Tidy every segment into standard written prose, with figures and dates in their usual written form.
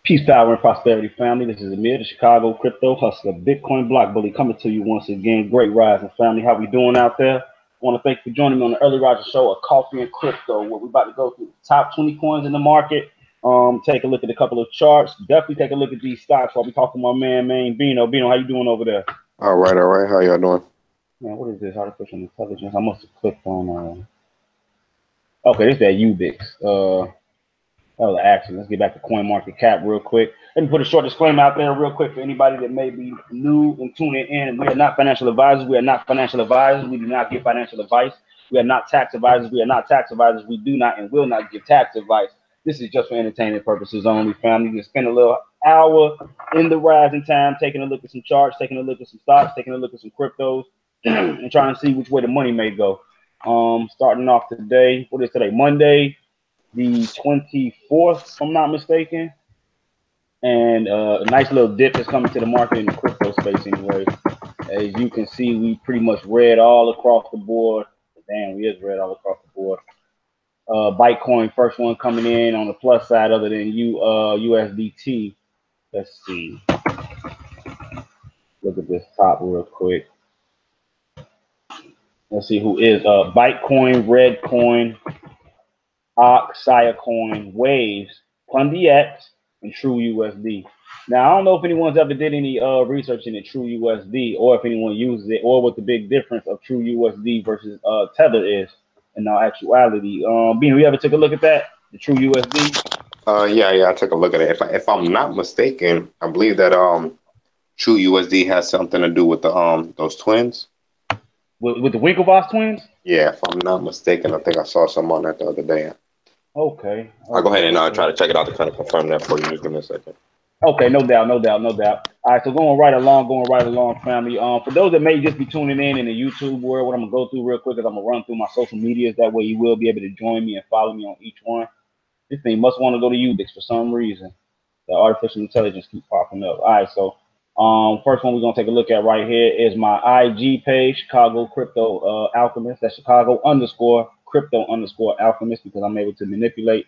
Peace, power, and prosperity, family. This is Amir, the Chicago crypto hustler, Bitcoin block bully, coming to you once again. Great rising, family. How we doing out there? I want to thank you for joining me on the Early Riser Show, a coffee and crypto, where we're about to go through the top 20 coins in the market. Take a look at a couple of charts. Definitely take a look at these stocks while we talk to my man Bino. Bino, how you doing over there? All right. How y'all doing? Man, what is this? Artificial intelligence. I must have clicked on. Okay, this is that UBIX. That was an accident. Let's get back to CoinMarketCap real quick. Let me put a short disclaimer out there real quick for anybody that may be new and tuning in. We are not financial advisors. We are not financial advisors. We do not give financial advice. We are not tax advisors. We are not tax advisors. We do not and will not give tax advice. This is just for entertainment purposes only, family. You can spend a little hour in the rising time taking a look at some charts, taking a look at some stocks, taking a look at some cryptos, and trying to see which way the money may go. Starting off today, what is today? Monday, the 24th, if I'm not mistaken. And a nice little dip is coming to the market in the crypto space anyway. As you can see, we pretty much red all across the board. Damn, we is red all across the board. Bitcoin, first one coming in on the plus side other than USDT. Let's see. Look at this top real quick. Let's see who is Bitcoin, Redcoin, Ox, Siacoin, Waves, Pundi X, and True USD. Now, I don't know if anyone's ever did any research in the True USD, or if anyone uses it, or what the big difference of True USD versus Tether is in actuality. Bino, you ever took a look at that, the True USD? Yeah, I took a look at it. If I'm not mistaken, I believe that True USD has something to do with the those twins. With the Winklevoss twins? Yeah, if I'm not mistaken, I think I saw some on that the other day. Okay. I'll go ahead and try to check it out to kind of confirm that for you. Just give me a second. Okay, no doubt. All right, so going right along, family. For those that may just be tuning in the YouTube world, what I'm gonna go through real quick is I'm gonna run through my social medias. That way, you will be able to join me and follow me on each one. This thing must want to go to UBIX for some reason. The artificial intelligence keep popping up. All right, so first one we're gonna take a look at right here is my IG page, Chicago Crypto Alchemist. That's Chicago_Crypto_Alchemist, because I'm able to manipulate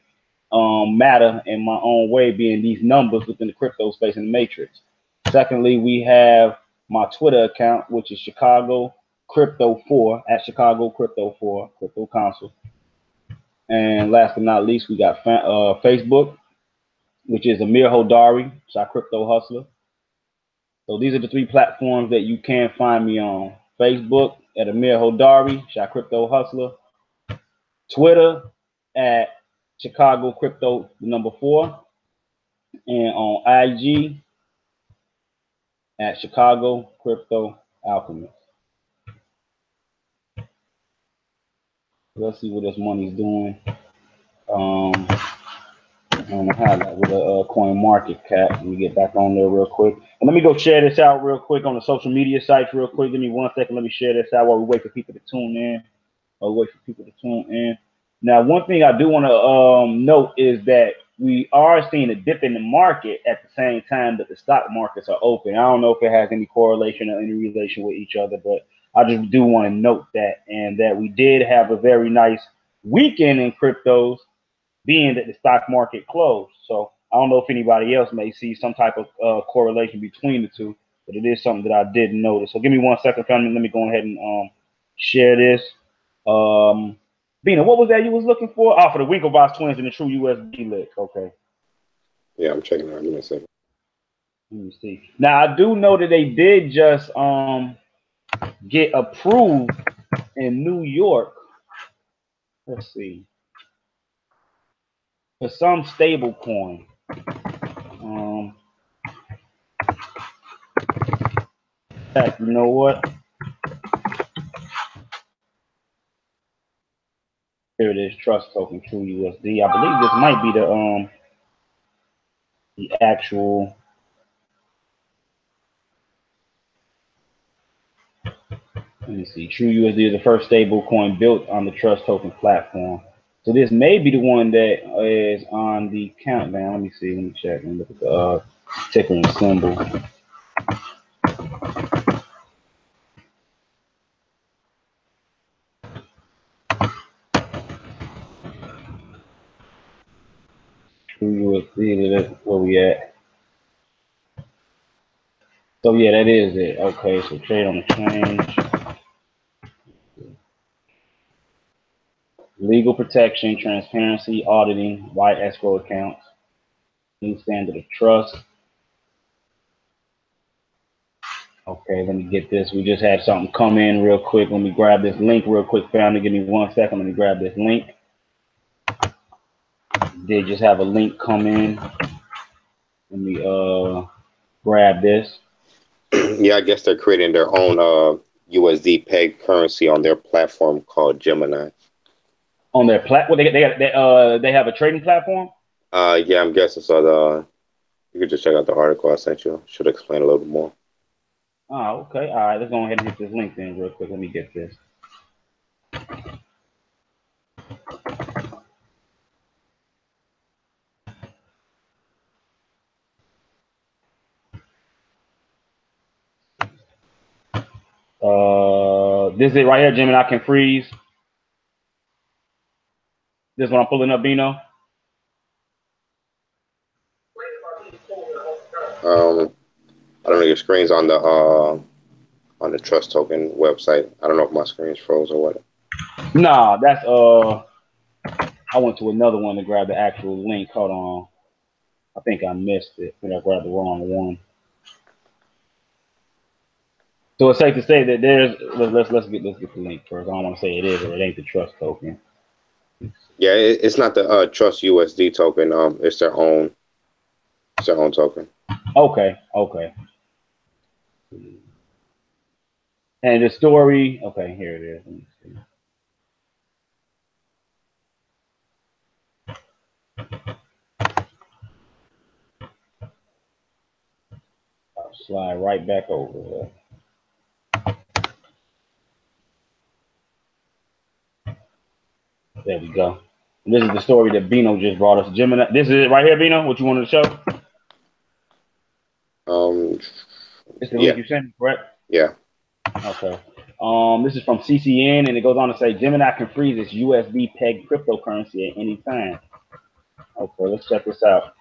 matter in my own way, being these numbers within the crypto space in the matrix. Secondly, we have my Twitter account, which is Chicago Crypto 4 at Chicago Crypto 4 Crypto Council. And last but not least, we got Facebook, which is Amir Hodari, Shot Crypto Hustler. So these are the three platforms that you can find me on. Facebook at Amir Hodari, Shot Crypto Hustler. Twitter at Chicago Crypto 4, and on IG at Chicago Crypto Alchemist. Let's see what this money's doing. On the highlight with a CoinMarketCap. Let me get back on there real quick. And let me go share this out real quick on the social media sites real quick. Give me 1 second. Let me share this out while we wait for people to tune in. Now, one thing I do want to note is that we are seeing a dip in the market at the same time that the stock markets are open. I don't know if it has any correlation or any relation with each other, but I just do want to note that, and that we did have a very nice weekend in cryptos, being that the stock market closed. So I don't know if anybody else may see some type of correlation between the two, but it is something that I did notice. So give me 1 second, family. Let me go ahead and share this. Bina, what was that you was looking for? Oh, for the Winklevoss twins and the True USD lick. Okay. Yeah, I'm checking it out. Give me a second. Let me see. Now, I do know that they did just get approved in New York. Let's see. For some stable coin. Heck, you know what? Here it is, Trust Token True USD. I believe this might be the actual. Let me see. True USD is the first stable coin built on the Trust Token platform. So this may be the one that is on the countdown. Let me see. Let me check and look at the ticker and symbol. True USD, that's where we at. So yeah, that is it. Okay, so trade on exchange, legal protection, transparency, auditing, white escrow accounts, new standard of trust. Okay, let me get this. We just had something come in real quick. Let me grab this link real quick, family. Give me 1 second. Let me grab this link. Did just have a link come in. Let me grab this. Yeah, I guess they're creating their own USD peg currency on their platform called Gemini. On their platform, they have a trading platform. Yeah, I'm guessing so. You could just check out the article I sent you. Should explain a little bit more. Oh, okay. All right, let's go ahead and hit this link then real quick. Let me get this. This is it right here, Gemini can freeze. This is what I'm pulling up, Bino. I don't know, your screen's on the Trust Token website. I don't know if my screen's froze or what. Nah, that's I went to another one to grab the actual link. Hold on. I think I missed it. I think I grabbed the wrong one. So it's safe to say that there's let's get the link first. I don't want to say it is or it ain't the trust token. Yeah, it's not the Trust USD token. It's their own token. Okay, okay. And the story, okay, here it is. Let me see. I'll slide right back over. There we go. This is the story that Bino just brought us. Gemini. This is it right here, Bino. What you wanted to show? It's the Yeah, link you sent me, correct? yeah. Okay. This is from CCN, and it goes on to say Gemini can freeze its USB pegged cryptocurrency at any time. Okay, let's check this out.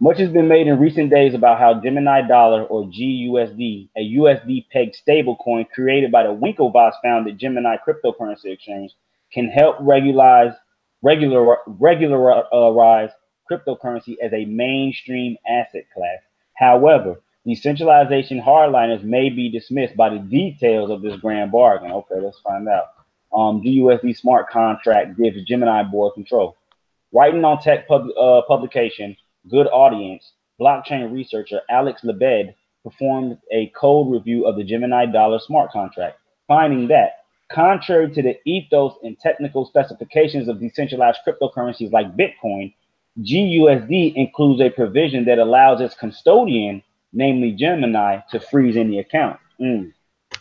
Much has been made in recent days about how Gemini Dollar, or GUSD, a USD pegged stablecoin created by the Winklevoss founded Gemini cryptocurrency exchange, can help regularize cryptocurrency as a mainstream asset class. However, decentralization hardliners may be dismissed by the details of this grand bargain. Okay, let's find out. GUSD smart contract gives Gemini board control. Writing on tech publication, Good Audience, blockchain researcher Alex Lebed performed a code review of the Gemini Dollar smart contract, finding that, contrary to the ethos and technical specifications of decentralized cryptocurrencies like Bitcoin, GUSD includes a provision that allows its custodian, namely Gemini, to freeze any account.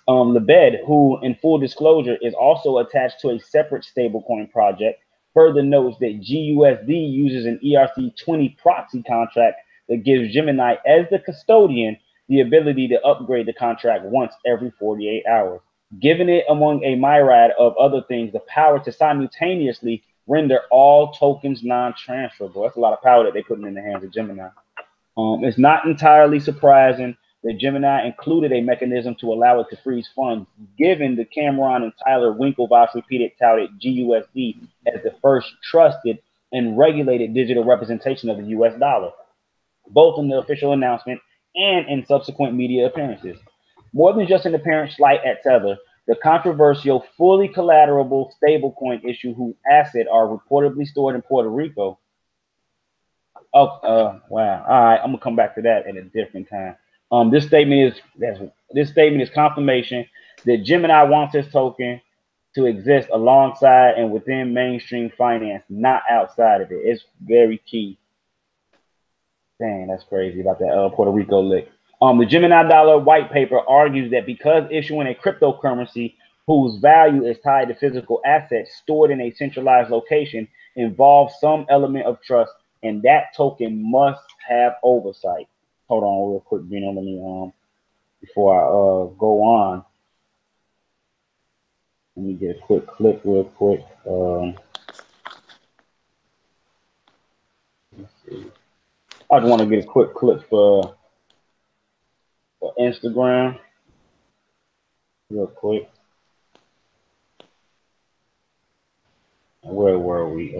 Lebed, who, in full disclosure, is also attached to a separate stablecoin project, further notes that GUSD uses an ERC20 proxy contract that gives Gemini, as the custodian, the ability to upgrade the contract once every 48 hours, giving it, among a myriad of other things, the power to simultaneously render all tokens non-transferable. That's a lot of power that they're putting in the hands of Gemini. It's not entirely surprising that Gemini included a mechanism to allow it to freeze funds, given the Cameron and Tyler Winklevoss repeated touted GUSD as the first trusted and regulated digital representation of the US dollar, both in the official announcement and in subsequent media appearances. More than just an apparent slight at Tether, the controversial, fully collaterable stablecoin issue whose assets are reportedly stored in Puerto Rico. Oh, wow. All right, I'm gonna come back to that at a different time. This statement is confirmation that Gemini wants this token to exist alongside and within mainstream finance, not outside of it. It's very key. Dang, that's crazy about that Puerto Rico lick. The Gemini Dollar white paper argues that because issuing a cryptocurrency whose value is tied to physical assets stored in a centralized location involves some element of trust, and that token must have oversight. Hold on real quick, Bino. Let me before I go on. Let me get a quick clip real quick. Let's see. I just want to get a quick clip for or Instagram real quick. Where were we?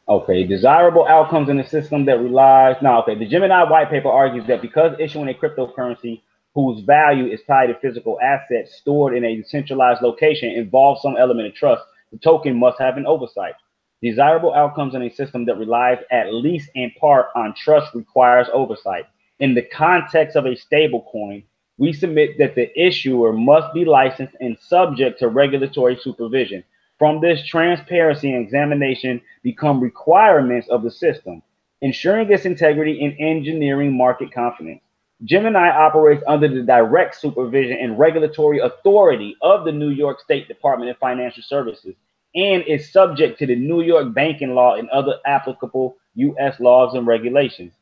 Okay, desirable outcomes in a system that relies. No, okay. The Gemini white paper argues that because issuing a cryptocurrency whose value is tied to physical assets stored in a decentralized location involves some element of trust, the token must have an oversight. Desirable outcomes in a system that relies at least in part on trust requires oversight. In the context of a stablecoin, we submit that the issuer must be licensed and subject to regulatory supervision. From this, transparency and examination become requirements of the system, ensuring its integrity and engineering market confidence. Gemini operates under the direct supervision and regulatory authority of the New York State Department of Financial Services and is subject to the New York banking law and other applicable U.S. laws and regulations.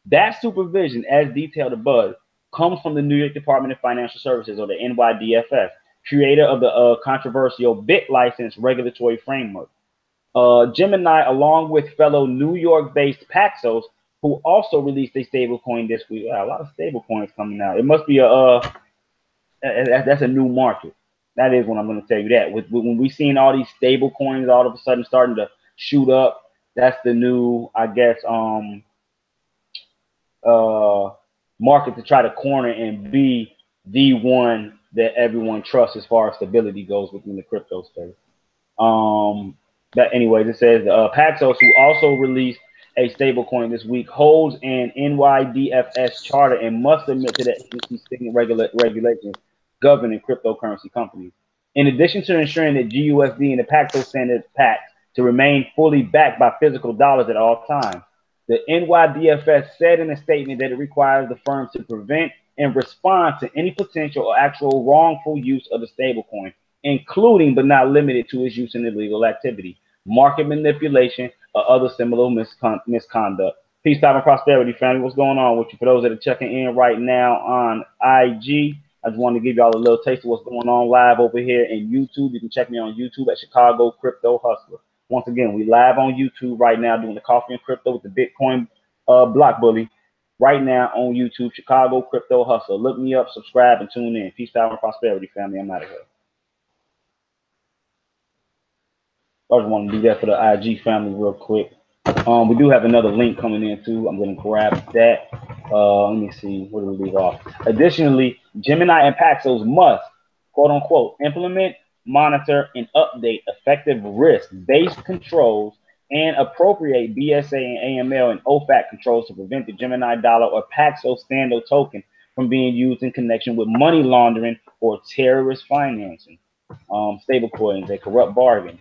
That supervision, as detailed above, comes from the New York Department of Financial Services, or the NYDFS, creator of the controversial BitLicense regulatory framework. Gemini, along with fellow New York-based Paxos, who also released a stablecoin this week. Wow, a lot of stablecoins coming out. It must be that's a new market. That is what I'm going to tell you that. When we seen all these stablecoins all of a sudden starting to shoot up, that's the new, I guess, market to try to corner and be the one that everyone trusts as far as stability goes within the crypto space. But anyways, it says Paxos, who also released a stablecoin this week, holds an NYDFS charter and must submit to the SEC regulations governing cryptocurrency companies. In addition to ensuring that GUSD and the Paxos standard PAX to remain fully backed by physical dollars at all times, the NYDFS said in a statement that it requires the firm to prevent and respond to any potential or actual wrongful use of the stablecoin, including but not limited to its use in illegal activity, market manipulation, or other similar misconduct. Peace, time, and prosperity, family. What's going on with you? For those that are checking in right now on IG, I just wanted to give y'all a little taste of what's going on live over here in YouTube. You can check me on YouTube at Chicago Crypto Hustler. Once again, we live on YouTube right now doing the coffee and crypto with the Bitcoin block bully. Right now on YouTube, Chicago Crypto Hustler. Look me up, subscribe, and tune in. Peace, power, and prosperity, family. I'm out of here. I just want to do that for the IG family real quick. We do have another link coming in too. I'm going to grab that. Let me see. Where do we leave off? Additionally, Gemini and Paxos must, quote unquote, implement, monitor, and update effective risk-based controls and appropriate BSA and AML and OFAC controls to prevent the Gemini dollar or Paxos Stando token from being used in connection with money laundering or terrorist financing. Stablecoins, a corrupt bargain.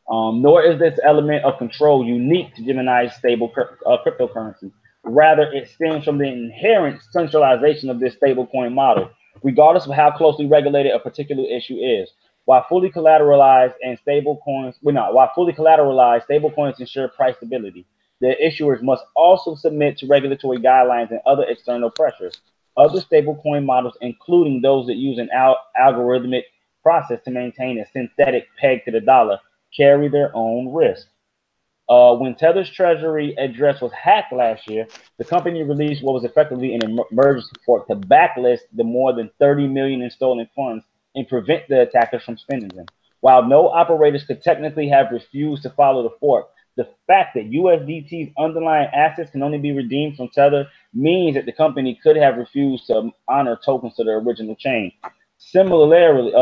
Nor is this element of control unique to Gemini's stable cryptocurrency. Rather, it stems from the inherent centralization of this stablecoin model, regardless of how closely regulated a particular issue is. While fully collateralized stablecoins ensure price stability, the issuers must also submit to regulatory guidelines and other external pressures. Other stablecoin models, including those that use an algorithmic process to maintain a synthetic peg to the dollar, carry their own risk. When Tether's treasury address was hacked last year, the company released what was effectively an emergency fork to backlist the more than 30 million in stolen funds and prevent the attackers from spending them. While no operators could technically have refused to follow the fork, the fact that USDT's underlying assets can only be redeemed from Tether means that the company could have refused to honor tokens to the original chain. Similarly,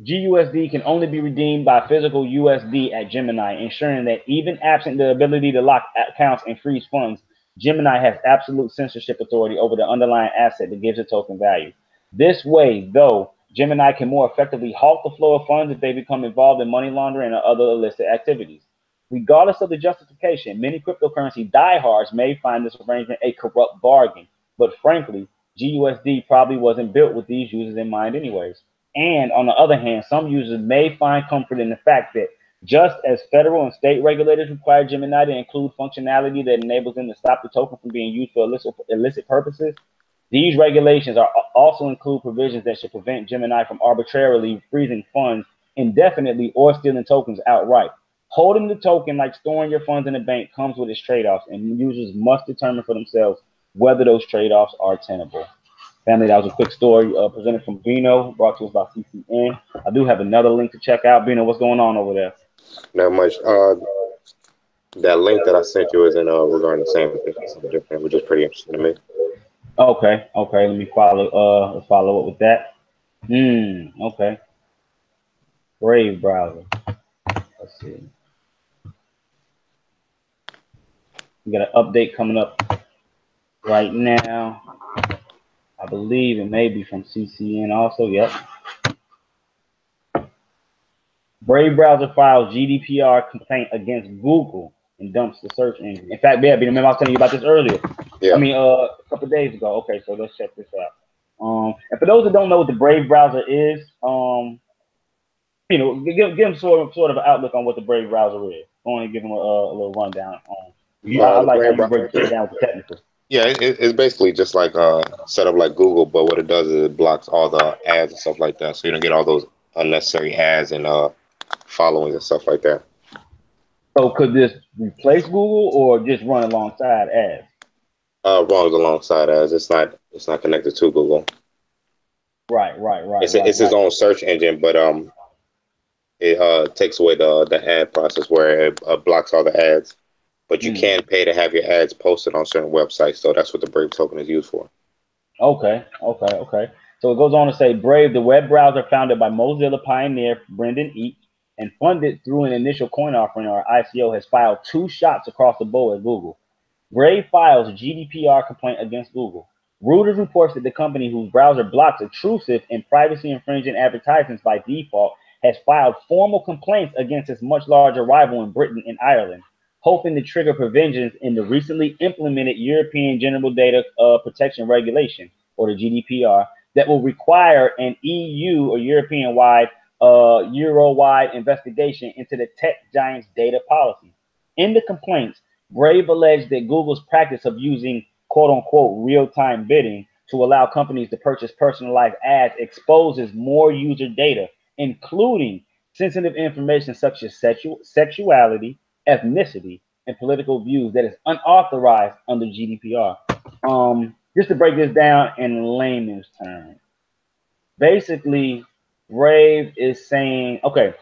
GUSD can only be redeemed by physical USD at Gemini, ensuring that even absent the ability to lock accounts and freeze funds, Gemini has absolute censorship authority over the underlying asset that gives a token value. This way, though, Gemini can more effectively halt the flow of funds if they become involved in money laundering or other illicit activities. Regardless of the justification, many cryptocurrency diehards may find this arrangement a corrupt bargain, but frankly, GUSD probably wasn't built with these users in mind anyways. And on the other hand, some users may find comfort in the fact that just as federal and state regulators require Gemini to include functionality that enables them to stop the token from being used for illicit purposes, these regulations also include provisions that should prevent Gemini from arbitrarily freezing funds indefinitely or stealing tokens outright. Holding the token, like storing your funds in a bank, comes with its trade-offs, and users must determine for themselves whether those trade-offs are tenable. Family, that was a quick story presented from Bino, brought to us by CCN. I do have another link to check out. Bino, what's going on over there? Not much. That link that I sent you is in regarding the same thing, something different, which is pretty interesting to me. Okay, okay. Let me follow up with that. Okay. Brave browser. Let's see. We got an update coming up right now. I believe it may be from CCN also. Yep. Brave browser files GDPR complaint against Google and dumps the search engine. In fact, yeah, remember I was telling you about this earlier. Yeah. I mean, a couple of days ago. Okay, so let's check this out. And for those that don't know what the Brave browser is, you know, give them sort of an outlook on what the Brave browser is. I want to give them a little rundown on. I like how you break it down with the technical. Yeah, it's basically just like set up like Google, but what it does is it blocks all the ads and stuff like that, so you don't get all those unnecessary ads and following and stuff like that. So could this replace Google or just run alongside ads? Runs alongside ads. It's not connected to Google. Right. It's his own search engine, but it takes away the ad process where it blocks all the ads. But you can pay to have your ads posted on certain websites, so that's what the Brave token is used for. Okay. So it goes on to say, Brave, the web browser founded by Mozilla pioneer Brendan Eich and funded through an initial coin offering or ICO, has filed 2 shots across the bow at Google. Brave files a GDPR complaint against Google. Reuters reports that the company, whose browser blocks intrusive and privacy-infringing advertisements by default, has filed formal complaints against its much larger rival in Britain and Ireland, hoping to trigger provisions in the recently implemented European General Data Protection Regulation, or the GDPR, that will require an EU or European-wide, Euro-wide investigation into the tech giant's data policy. In the complaints, Brave alleged that Google's practice of using quote-unquote real-time bidding to allow companies to purchase personalized ads exposes more user data, including sensitive information such as sexuality, ethnicity, and political views that is unauthorized under GDPR. Just to break this down in layman's terms, basically, Brave is saying, okay,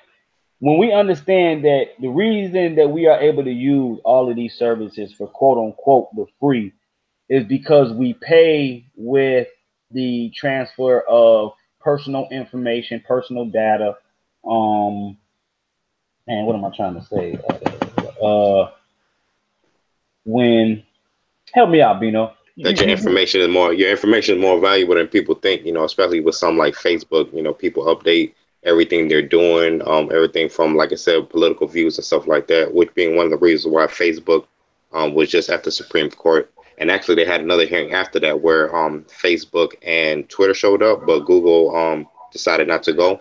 when we understand that the reason that we are able to use all of these services for quote unquote the free is because we pay with the transfer of personal information, personal data. And what am I trying to say? When help me out, Bino. That your information is more valuable than people think. You know, especially with something like Facebook. You know, people update everything they're doing, everything from, like I said, political views and stuff like that. Which being one of the reasons why Facebook was just at the Supreme Court. And actually, they had another hearing after that where Facebook and Twitter showed up, but Google decided not to go.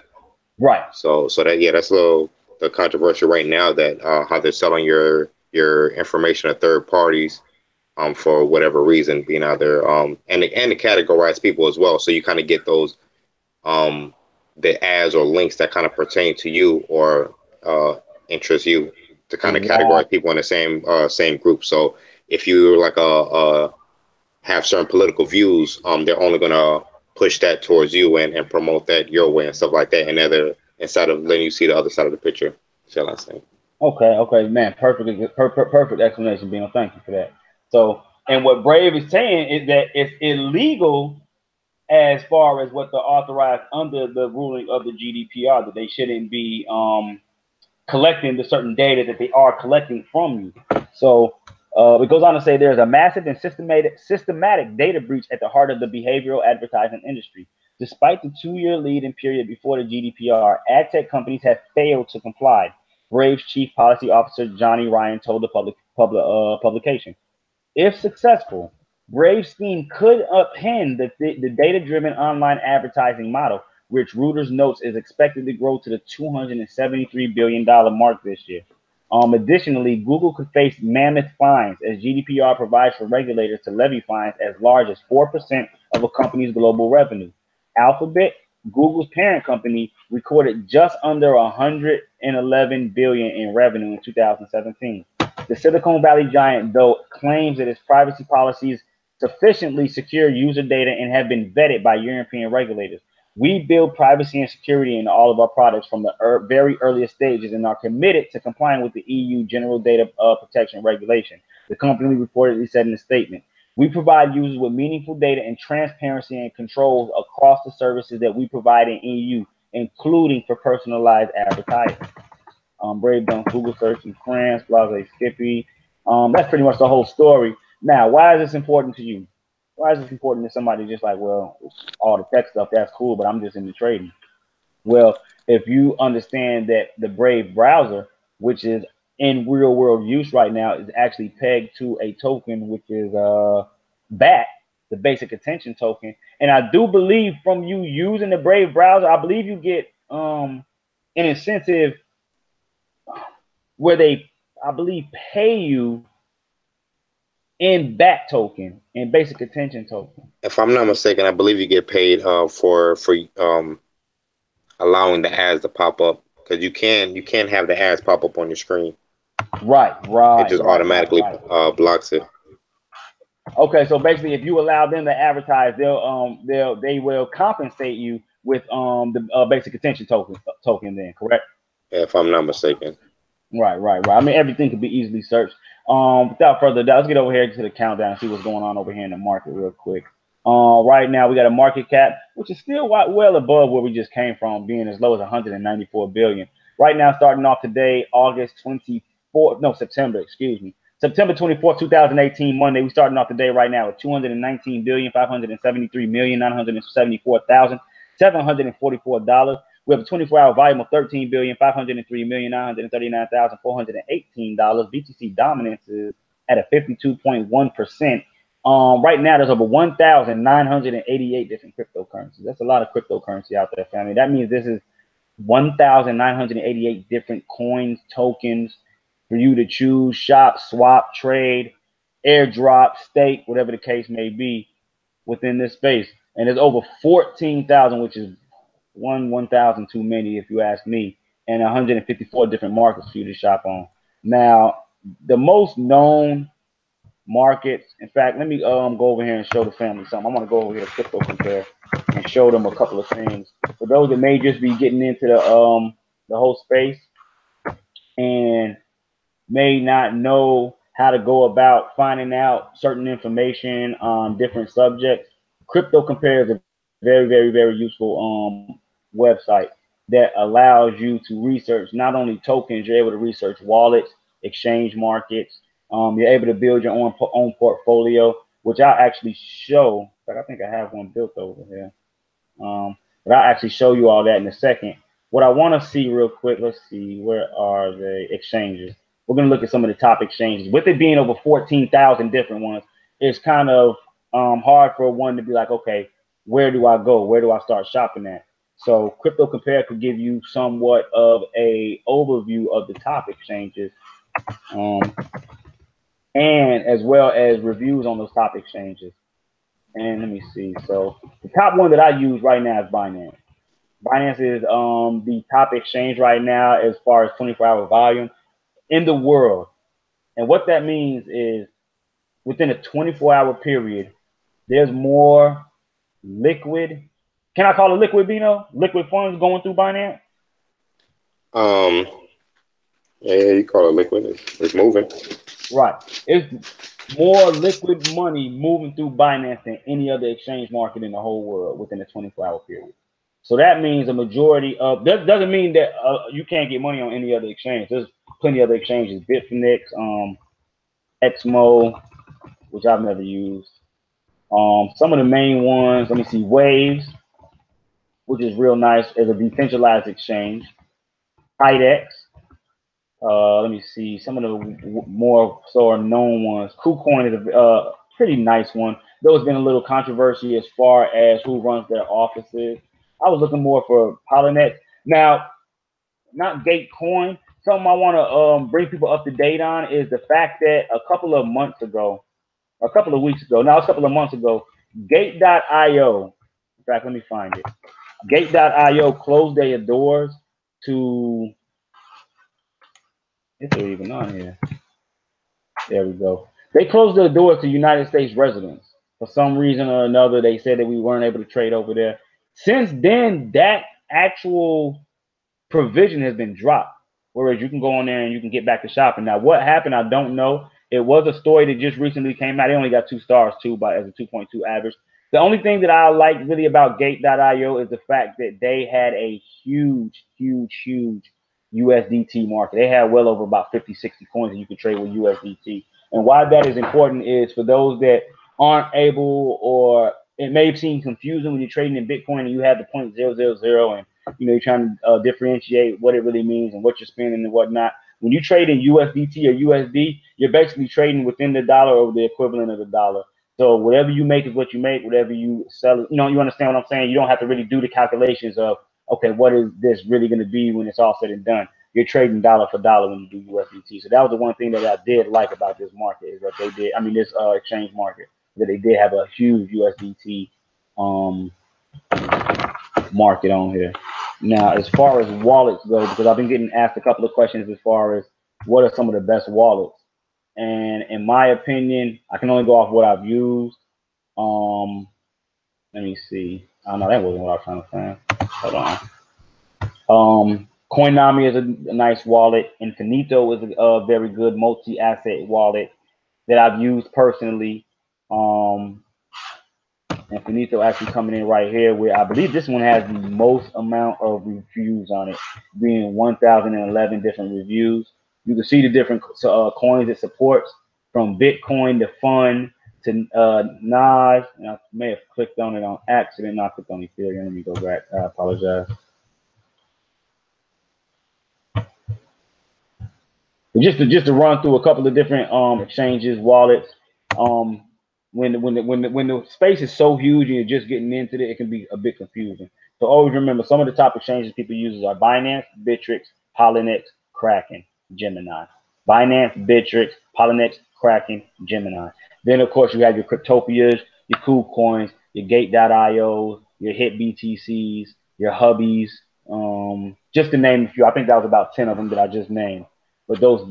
Right. So that's a little the controversial right now that how they're selling your information to third parties for whatever reason, being out there and to categorize people as well. So you kind of get those the ads or links that kind of pertain to you or interest you to kind of categorize people in the same group. So if you're like have certain political views, they're only gonna push that towards you and promote that your way and stuff like that, and instead of letting you see the other side of the picture. Shall I say? Okay, man, perfect explanation, Bino. Thank you for that. So, and what Brave is saying is that it's illegal as far as what the authorized under the ruling of the GDPR, that they shouldn't be collecting the certain data that they are collecting from you. So it goes on to say there's a massive and systematic data breach at the heart of the behavioral advertising industry. Despite the 2-year lead-in period before the GDPR, ad tech companies have failed to comply. Brave's chief policy officer, Johnny Ryan, told the publication. If successful, Brave's scheme could upend the data-driven online advertising model, which Reuters notes is expected to grow to the $273 billion mark this year. Additionally, Google could face mammoth fines as GDPR provides for regulators to levy fines as large as 4% of a company's global revenue. Alphabet, Google's parent company recorded just under 111 billion in revenue in 2017. The Silicon Valley giant, though, claims that its privacy policies sufficiently secure user data and have been vetted by European regulators. We build privacy and security in all of our products from the very earliest stages and are committed to complying with the EU General Data Protection Regulation, the company reportedly said in a statement. We provide users with meaningful data and transparency and controls across the services that we provide in EU, including for personalized advertising. Brave done Google search in France, Blase Skippy. That's pretty much the whole story. Now, why is this important to you? Why is this important to somebody just like, well, all the tech stuff, that's cool, but I'm just into trading? Well, if you understand that the Brave browser, which is in real world use right now, is actually pegged to a token, which is BAT, the basic attention token. And I do believe from you using the Brave browser, I believe you get an incentive where they, I believe, pay you in BAT token and basic attention token. If I'm not mistaken, I believe you get paid for allowing the ads to pop up, because you can't have the ads pop up on your screen. Right. It just automatically blocks it. Okay, so basically, if you allow them to advertise, they will compensate you with the basic attention token. Then, correct? Yeah, if I'm not mistaken. Right. I mean, everything could be easily searched. Without further ado, let's get over here to the countdown and see what's going on over here in the market real quick. Right now, we got a market cap, which is still well above where we just came from, being as low as 194 billion. Right now, starting off today, September 24th, 2018, Monday. We're starting off today right now with 219,573,974,744 dollars. We have a 24-hour volume of $13,503,939,418. BTC dominance is at a 52.1%. Right now, there's over 1,988 different cryptocurrencies. That's a lot of cryptocurrency out there, family. That means this is 1,988 different coins, tokens for you to choose, shop, swap, trade, airdrop, stake, whatever the case may be within this space. And there's over 14,000, which is 1,000 too many, if you ask me, and 154 different markets for you to shop on. Now, the most known markets, in fact, let me go over here and show the family something. I want to go over here to Crypto Compare and show them a couple of things. For those that may just be getting into the whole space and may not know how to go about finding out certain information on different subjects, Crypto Compare is a very, very, very useful website that allows you to research not only tokens, you're able to research wallets, exchange markets. You're able to build your own portfolio, which I'll actually show. But I think I have one built over here. But I'll actually show you all that in a second. What I want to see real quick, let's see, where are the exchanges? We're going to look at some of the top exchanges. With it being over 14,000 different ones, it's kind of hard for one to be like, okay, where do I go? Where do I start shopping at? So Crypto Compare could give you somewhat of a overview of the top exchanges, and as well as reviews on those top exchanges. And let me see. So the top one that I use right now is Binance. Binance is the top exchange right now as far as 24-hour volume in the world. And what that means is within a 24-hour period, there's more liquid. Can I call it liquid, Bino? Liquid funds going through Binance? Yeah, you call it liquid. It's moving. Right. It's more liquid money moving through Binance than any other exchange market in the whole world within a 24-hour period. So that means a majority of, that doesn't mean that you can't get money on any other exchange. There's plenty of other exchanges, Bitfinex, Exmo, which I've never used. Some of the main ones, let me see, Waves, which is real nice as a decentralized exchange. IDEX. Let me see some of the more so known ones. KuCoin is a pretty nice one. There's been a little controversy as far as who runs their offices. I was looking more for Polynet. Now, not Gatecoin. Something I want to bring people up to date on is the fact that a couple of months ago, a couple of weeks ago, now it's a couple of months ago, Gate.io. In fact, let me find it. Gate.io closed their doors to. If they're even on here. There we go. They closed their doors to United States residents. For some reason or another, they said that we weren't able to trade over there. Since then, that actual provision has been dropped, whereas you can go on there and you can get back to shopping. Now, what happened, I don't know. It was a story that just recently came out. They only got 2 stars too, by as a 2.2 average. The only thing that I like really about Gate.io is the fact that they had a huge USDT market. They had well over about 50, 60 coins that you could trade with USDT. And why that is important is for those that aren't able, or it may seem confusing when you're trading in Bitcoin and you have the 0.000 and you're trying to differentiate what it really means and what you're spending and whatnot. When you trade in USDT or USD, you're basically trading within the dollar or the equivalent of the dollar. So whatever you make is what you make. Whatever you sell, you understand what I'm saying? You don't have to really do the calculations of, okay, what is this really going to be when it's all said and done? You're trading dollar for dollar when you do USDT. So that was the one thing that I did like about this market, is that they did, this exchange market, that they did have a huge USDT market on here. Now, as far as wallets go, because I've been getting asked a couple of questions as far as what are some of the best wallets. And in my opinion, I can only go off what I've used. Let me see. Oh, no, that wasn't what I was trying to find. Hold on. Coinami is a nice wallet. Infinito is a very good multi-asset wallet that I've used personally. Infinito actually coming in right here, where I believe this one has the most amount of reviews on it, being 1,011 different reviews. You can see the different coins it supports, from Bitcoin to Fun to Nas. And I may have clicked on it on accident. I clicked on Ethereum. Let me go back. I apologize. Just to run through a couple of different exchanges, wallets. When the space is so huge and you're just getting into it, it can be a bit confusing. So always remember, some of the top exchanges people use are Binance, Bittrex, Poloniex, Kraken, Gemini. Binance, Bittrex, Poloniex, Kraken, Gemini. Then of course you have your Cryptopias, your KuCoins, your Gate.io, your HitBTCs, your Hubbies, just to name a few. I think that was about 10 of them that I just named. But those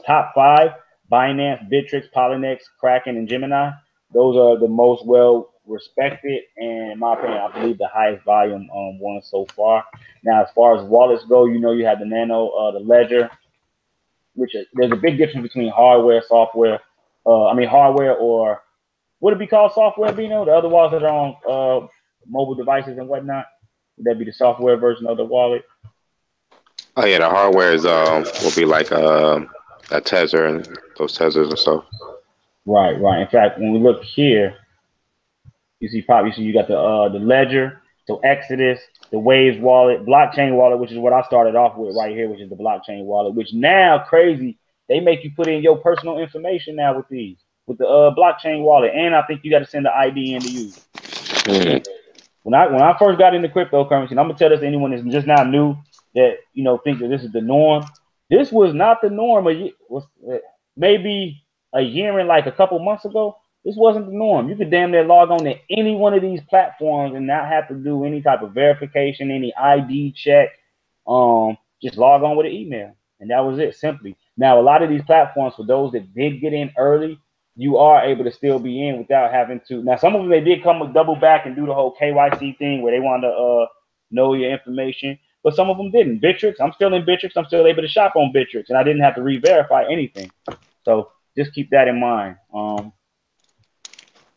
top 5, Binance, Bittrex, Poloniex, Kraken, and Gemini, those are the most well respected, and in my opinion, I believe the highest volume ones so far. Now, as far as wallets go, you have the Nano, the Ledger, which there's a big difference between hardware, software. Hardware, or would it be called software, Bino? The other wallets that are on mobile devices and whatnot, would that be the software version of the wallet? Oh yeah, the hardware is will be like a Tether and those Tethers and stuff. Right. In fact, when we look here, you see you got the Ledger, so Exodus, the Waves wallet, blockchain wallet, which is what I started off with right here, which is the blockchain wallet. Which now, crazy, they make you put in your personal information now with the blockchain wallet, and I think you got to send the ID in to use. When I first got into cryptocurrency, and I'm gonna tell this to anyone that's just now new, that think that this is the norm. This was not the norm. Maybe a year and like a couple months ago, this wasn't the norm. You could damn near log on to any one of these platforms and not have to do any type of verification, any ID check. Just log on with an email, and that was it, simply. Now, a lot of these platforms, for those that did get in early, you are able to still be in without having to. Now, some of them, they did come with double back and do the whole KYC thing where they wanted to know your information, but some of them didn't. Bittrex, I'm still in Bittrex. I'm still able to shop on Bittrex, and I didn't have to re-verify anything. So just keep that in mind.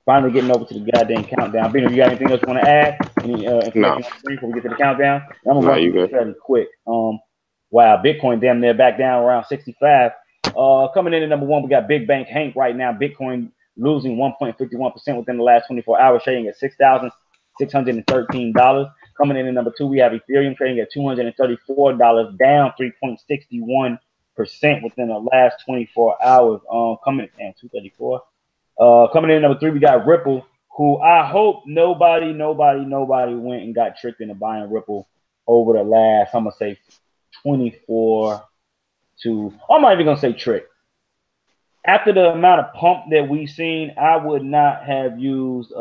Finally getting over to the goddamn countdown. Bino, you got anything else you want to add? Any information before we get to the countdown? I'm gonna run through fairly quick. Wow, Bitcoin damn near back down around 65. Coming in at number 1, we got Big Bank Hank right now. Bitcoin losing 1.51% within the last 24 hours, trading at $6,613. Coming in at number 2, we have Ethereum trading at $234, down 3.61% within the last 24 hours. Coming in 234. Coming in at number 3, we got Ripple, who I hope nobody went and got tricked into buying Ripple over the last, I'm gonna say 24 to, I'm not even gonna say trick. After the amount of pump that we've seen, I would not have used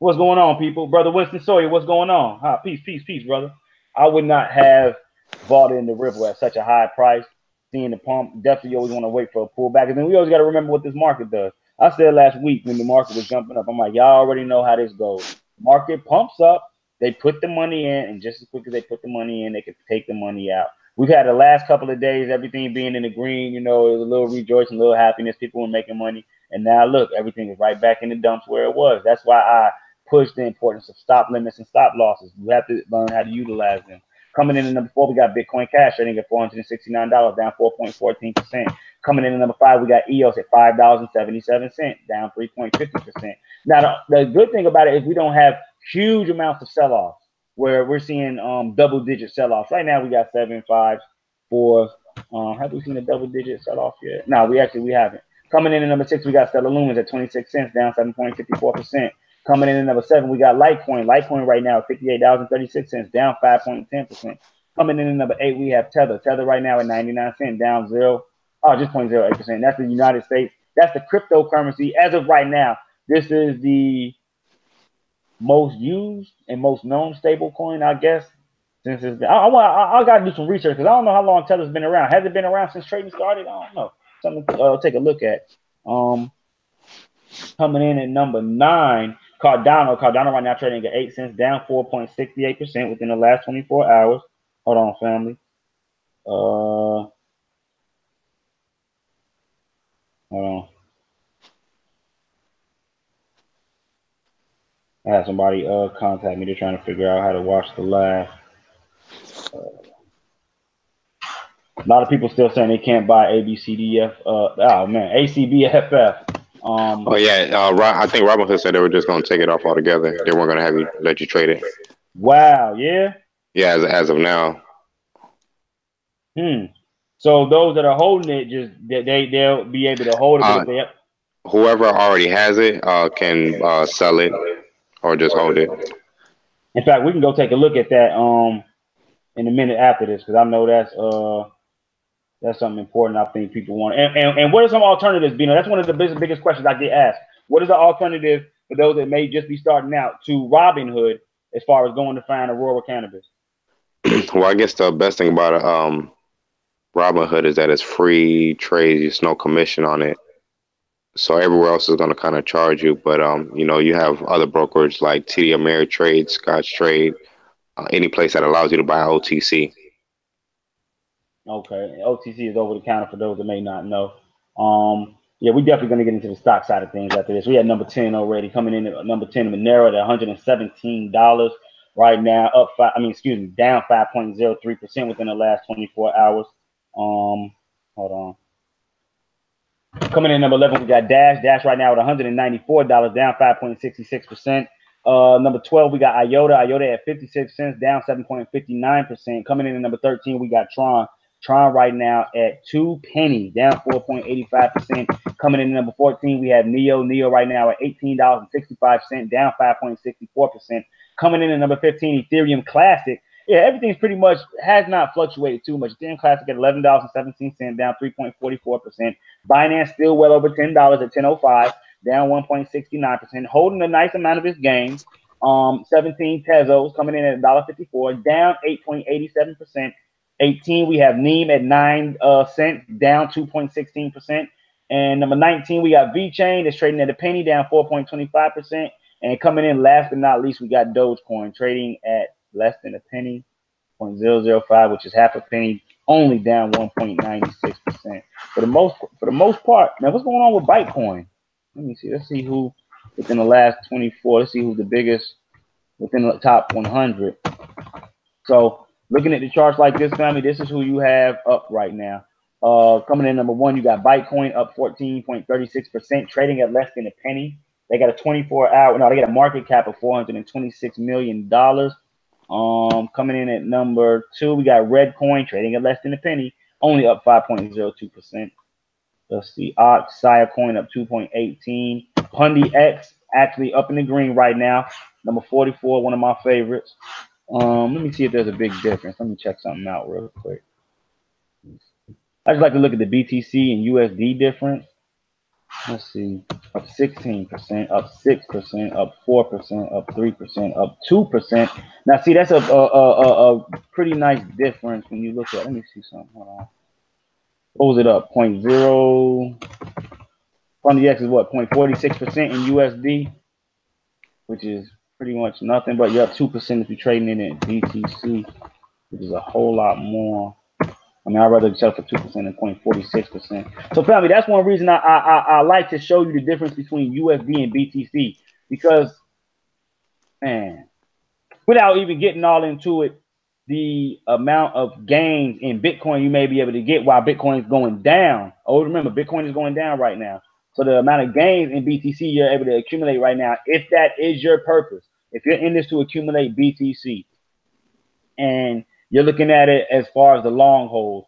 What's going on, people? Brother Winston Sawyer, what's going on? Peace, peace, peace, brother. I would not have bought in the Ripple at such a high price. Seeing the pump, definitely you always want to wait for a pullback. And then we always got to remember what this market does. I said last week when the market was jumping up, I'm like, y'all already know how this goes. Market pumps up, they put the money in, and just as quick as they put the money in, they could take the money out. We've had the last couple of days, everything being in the green, it was a little rejoicing, a little happiness. People were making money. And now look, everything is right back in the dumps where it was. That's why I push the importance of stop limits and stop losses. You have to learn how to utilize them. Coming in at number 4, we got Bitcoin Cash trading at $469, down 4.14%. Coming in at number 5, we got EOS at $5.77, down 3.50%. Now, the good thing about it is we don't have huge amounts of sell-offs where we're seeing double-digit sell-offs. Right now, we got 7, 5, 4. Have we seen a double-digit sell-off yet? No, we haven't. Coming in at number 6, we got Stellar Lumens at 26 cents, down 7.54%. Coming in at number 7, we got Litecoin. Litecoin right now at $58.36, down 5.10%. Coming in at number 8, we have Tether. Tether right now at 99 cents, down just 0.08%. That's the United States. That's the cryptocurrency. As of right now, this is the most used and most known stable coin, I guess. Since it's been, I got to do some research because I don't know how long Tether's been around. Has it been around since trading started? I don't know. Something to take a look at. Coming in at number 9, Cardano. Cardano right now trading at 8 cents, down 4.68% within the last 24 hours. Hold on, family. Hold on. I had somebody contact me. They're trying to figure out how to watch the live. A lot of people still saying they can't buy ABCDF. ACBFF. I think Robinhood said they were just going to take it off altogether. They weren't going to let you trade it. Wow. Yeah. Yeah, as of now. So those that are holding it, just they'll be able to hold it. Whoever already has it can sell it or just hold it. In fact, we can go take a look at that in a minute after this because I know that's something important. I think people want. And what are some alternatives, Bino? That's one of the biggest questions I get asked. What is the alternative for those that may just be starting out to Robinhood as far as going to find Aurora Cannabis? Well, I guess the best thing about Robinhood is that it's free trade. There's no commission on it. So everywhere else is going to kind of charge you. But, you have other brokers like TD Ameritrade, Scottrade, any place that allows you to buy OTC. Okay. OTC is over the counter for those that may not know. Yeah, we're definitely going to get into the stock side of things after this. We had number 10 already coming in at number 10, Monero at $117 right now, down 5.03% within the last 24 hours. Hold on. Coming in at number 11, we got Dash. Dash right now at $194, down 5.66%. Number 12, we got IOTA. IOTA at 56 cents, down 7.59%. Coming in at number 13, we got Tron. Tron right now at 2 pennies, down 4.85%. Coming in at number 14, we have Neo. Neo right now at $18.65, down 5.64%. Coming in at number 15, Ethereum Classic. Yeah, everything's pretty much has not fluctuated too much. Ethereum Classic at $11.17, down 3.44%. Binance still well over $10 at $10.05, down 1.69%, holding a nice amount of his gains. 17 Tezos coming in at $1.54, down 8.87%. 18, we have Neem at 9 cents, down 2.16%. And number 19, we got VeChain that's trading at a penny, down 4.25%. And coming in last but not least, we got Dogecoin trading at less than a penny, 0.005, which is half a penny, only down 1.96%. For the most part, now what's going on with Bitcoin? Let me see. Let's see who within the last 24. Let's see who's the biggest within the top 100. So looking at the charts like this, family, this is who you have up right now. Coming in number 1, you got Bitcoin up 14.36%, trading at less than a penny. They got a 24-hour. No, they got a market cap of $426 million. Coming in at number 2, we got Redcoin trading at less than a penny, only up 5.02%. Let's see, Ox, Siacoin up 2.18. Pundi X actually up in the green right now. Number 44, one of my favorites. Let me see if there's a big difference. Let me check something out real quick. I just like to look at the BTC and USD difference. Let's see. Up 16%, up 6%, up 4%, up 3%, up 2%. Now, see, that's a pretty nice difference when you look at. Let me see something. Hold on. What was it up? 0.0. Fundy X is what? 0.46% in USD, which is pretty much nothing. But you're up 2% if you're trading it in BTC, which is a whole lot more. I mean, I'd rather sell for 2% than 0.46%. So, family, that's one reason I like to show you the difference between USD and BTC because, man, without even getting all into it, the amount of gains in Bitcoin you may be able to get while Bitcoin is going down. Oh, remember, Bitcoin is going down right now. So the amount of gains in BTC you're able to accumulate right now, if that is your purpose, if you're in this to accumulate BTC, and you're looking at it as far as the long hold,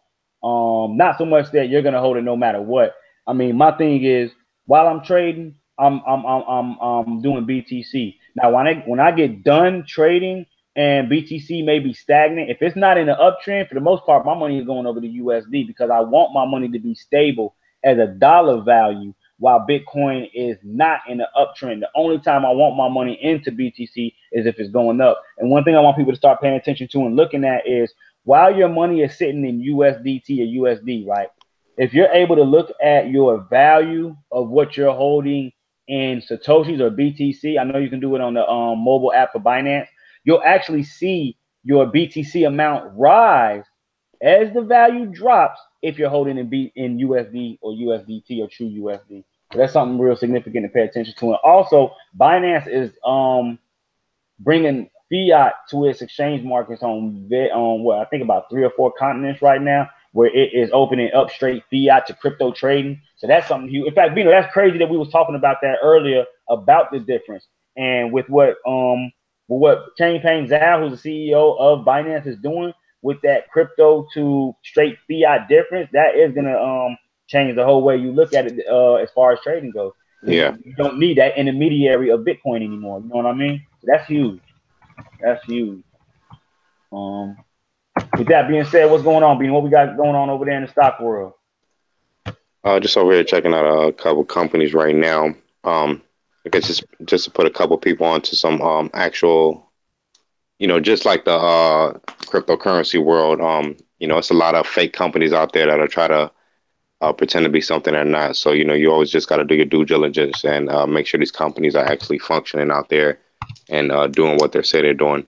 not so much that you're gonna hold it no matter what. I mean, my thing is while I'm trading, I'm doing BTC. Now, when I get done trading and BTC may be stagnant, if it's not in the uptrend, for the most part, my money is going over to USD because I want my money to be stable as a dollar value while Bitcoin is not in the uptrend. The only time I want my money into BTC is if it's going up. And one thing I want people to start paying attention to and looking at is while your money is sitting in USDT or USD, right? If you're able to look at your value of what you're holding in Satoshis or BTC, I know you can do it on the mobile app for Binance, you'll actually see your BTC amount rise as the value drops if you're holding in USD or USDT or true USD. So that's something real significant to pay attention to. And also, Binance is bringing fiat to its exchange markets on what I think about 3 or 4 continents right now, where it is opening up straight fiat to crypto trading. So that's something huge. In fact, Bino, that's crazy that we was talking about that earlier about the difference and with what Changpeng Zhao, who's the CEO of Binance, is doing with that crypto to straight fiat difference. That is gonna change the whole way you look at it as far as trading goes. Yeah, you don't need that intermediary of Bitcoin anymore. You know what I mean? So that's huge. That's huge. With that being said, what's going on, Bean? What we got going on over there in the stock world? just over here checking out a couple companies right now. I guess just to put a couple people onto some actual, just like the cryptocurrency world. It's a lot of fake companies out there that are try to pretend to be something they're not. So you always just got to do your due diligence and make sure these companies are actually functioning out there and doing what they say they're doing.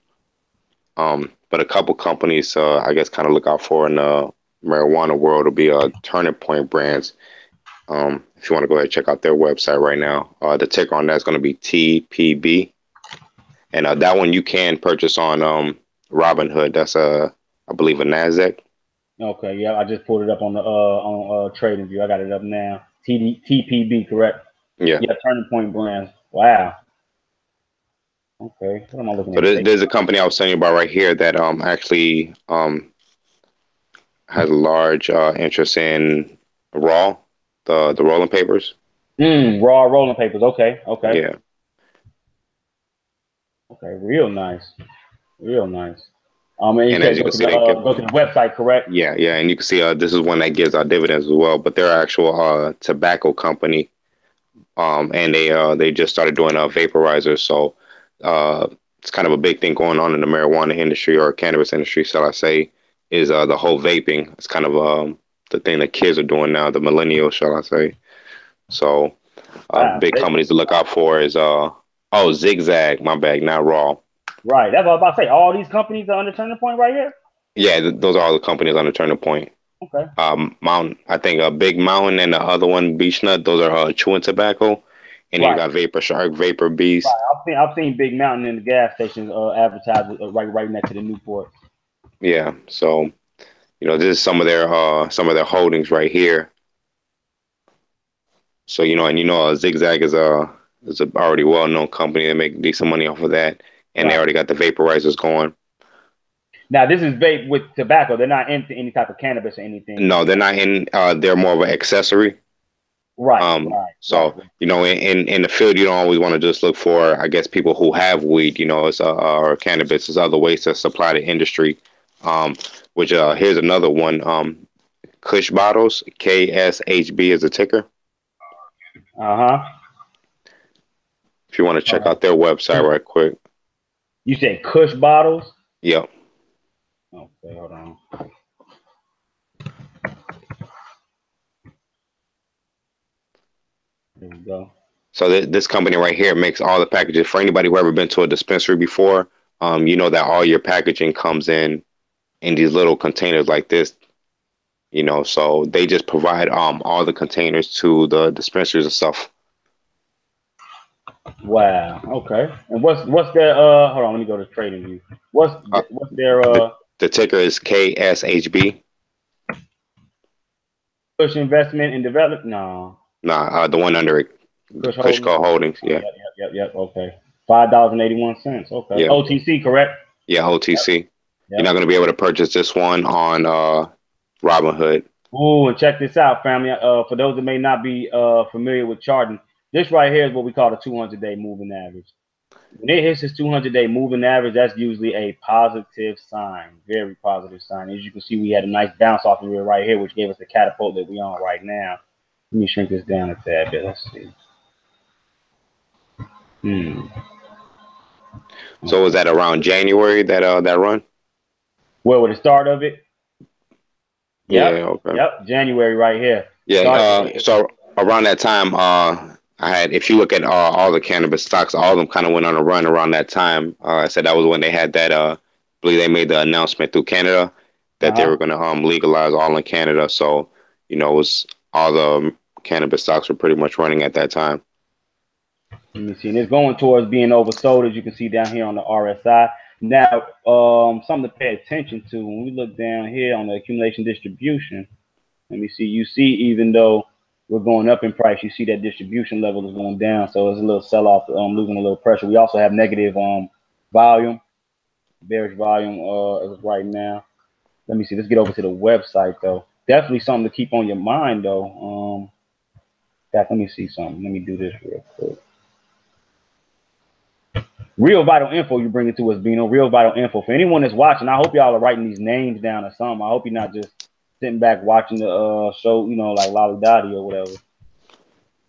But a couple companies, I guess, kind of look out for in the marijuana world will be Turning Point Brands. If you want to go ahead and check out their website right now, the ticker on that is going to be TPB, and that one you can purchase on Robinhood. That's I believe a Nasdaq. Okay, yeah, I just pulled it up on the TradingView. I got it up now. TPB, correct? Yeah. Yeah, Turning Point Brands. Wow. Okay, what am I looking at? So there's a company I was telling you about right here that actually has a large interest in Raw, the rolling papers. Raw rolling papers. Okay. Yeah. Okay, real nice. Real nice. And And as you can see, go to the website, correct? Yeah, and you can see this is one that gives out dividends as well. But they're actual tobacco company, and they just started doing vaporizers. So it's kind of a big thing going on in the marijuana industry or cannabis industry, shall I say, is the whole vaping. It's kind of the thing that kids are doing now, the millennials, shall I say. So big companies to look out for is Zigzag, my bad, not Raw. Right, that's what I was about to say. All these companies are under Turning Point right here? Yeah, those are all the companies under Turning Point. Okay. Mountain, I think Big Mountain and the other one, Beach Nut, those are chewing tobacco. And you got Vapor Shark, Vapor Beast. Right. I've seen Big Mountain in the gas stations advertised right next to the Newport. Yeah, so this is some of their holdings right here. So Zigzag is a already well known company. They make decent money off of that, and they already got the vaporizers going. Now this is vape with tobacco. They're not into any type of cannabis or anything. No, they're not in. They're more of an accessory. Right. So in the field, you don't always want to just look for, I guess, people who have weed. It's or cannabis. There's other ways to supply the industry. Which here's another one. Kush Bottles, KSHB is a ticker. Uh-huh. If you want to check out their website right quick. You said Kush bottles? Yep. Okay, hold on. There we go. So this company right here makes all the packages for anybody who ever been to a dispensary before. You know that all your packaging comes in these little containers like this. You know, so they just provide all the containers to the dispensaries and stuff. Wow. Okay. And what's their hold on, let me go to trading view. What's their the ticker is KSHB. Kush investment and development? No. Nah, the one under it. Kushco Holdings. Yeah. Yep. Okay. $5.81. Okay. Yeah. OTC, correct? Yeah, OTC. Yep. You're not Yep. going to be able to purchase this one on Robinhood. Ooh, and check this out, family. For those that may not be familiar with charting, this right here is what we call the 200-day moving average. When it hits this 200-day moving average, that's usually a positive sign, very positive sign. As you can see, we had a nice bounce off of it right here, which gave us the catapult that we're on right now. Let me shrink this down a tad bit. Let's see. So was that around January that run? Where with the start of it? Yep. Yeah. Okay. Yep. January right here. Yeah. So around that time, I had, if you look at all the cannabis stocks, all of them kind of went on a run around that time. I said that was when they had that. I believe they made the announcement through Canada that they were going to legalize all in Canada. So you know, it was all the cannabis stocks were pretty much running at that time. Let me see, and it's going towards being oversold, as you can see down here on the RSI. Now, something to pay attention to when we look down here on the accumulation distribution. Let me see. You see, even though we're going up in price, you see that distribution level is going down. So it's a little sell-off, losing a little pressure. We also have negative volume, bearish volume as of right now. Let me see. Let's get over to the website, though. Definitely something to keep on your mind, though. Let me see something. Let me do this real quick. Real Vital Info, you bring it to us, Bino. Real Vital Info. For anyone that's watching, I hope y'all are writing these names down or something. I hope you're not just sitting back watching the show, you know, like Lolly Dottie or whatever.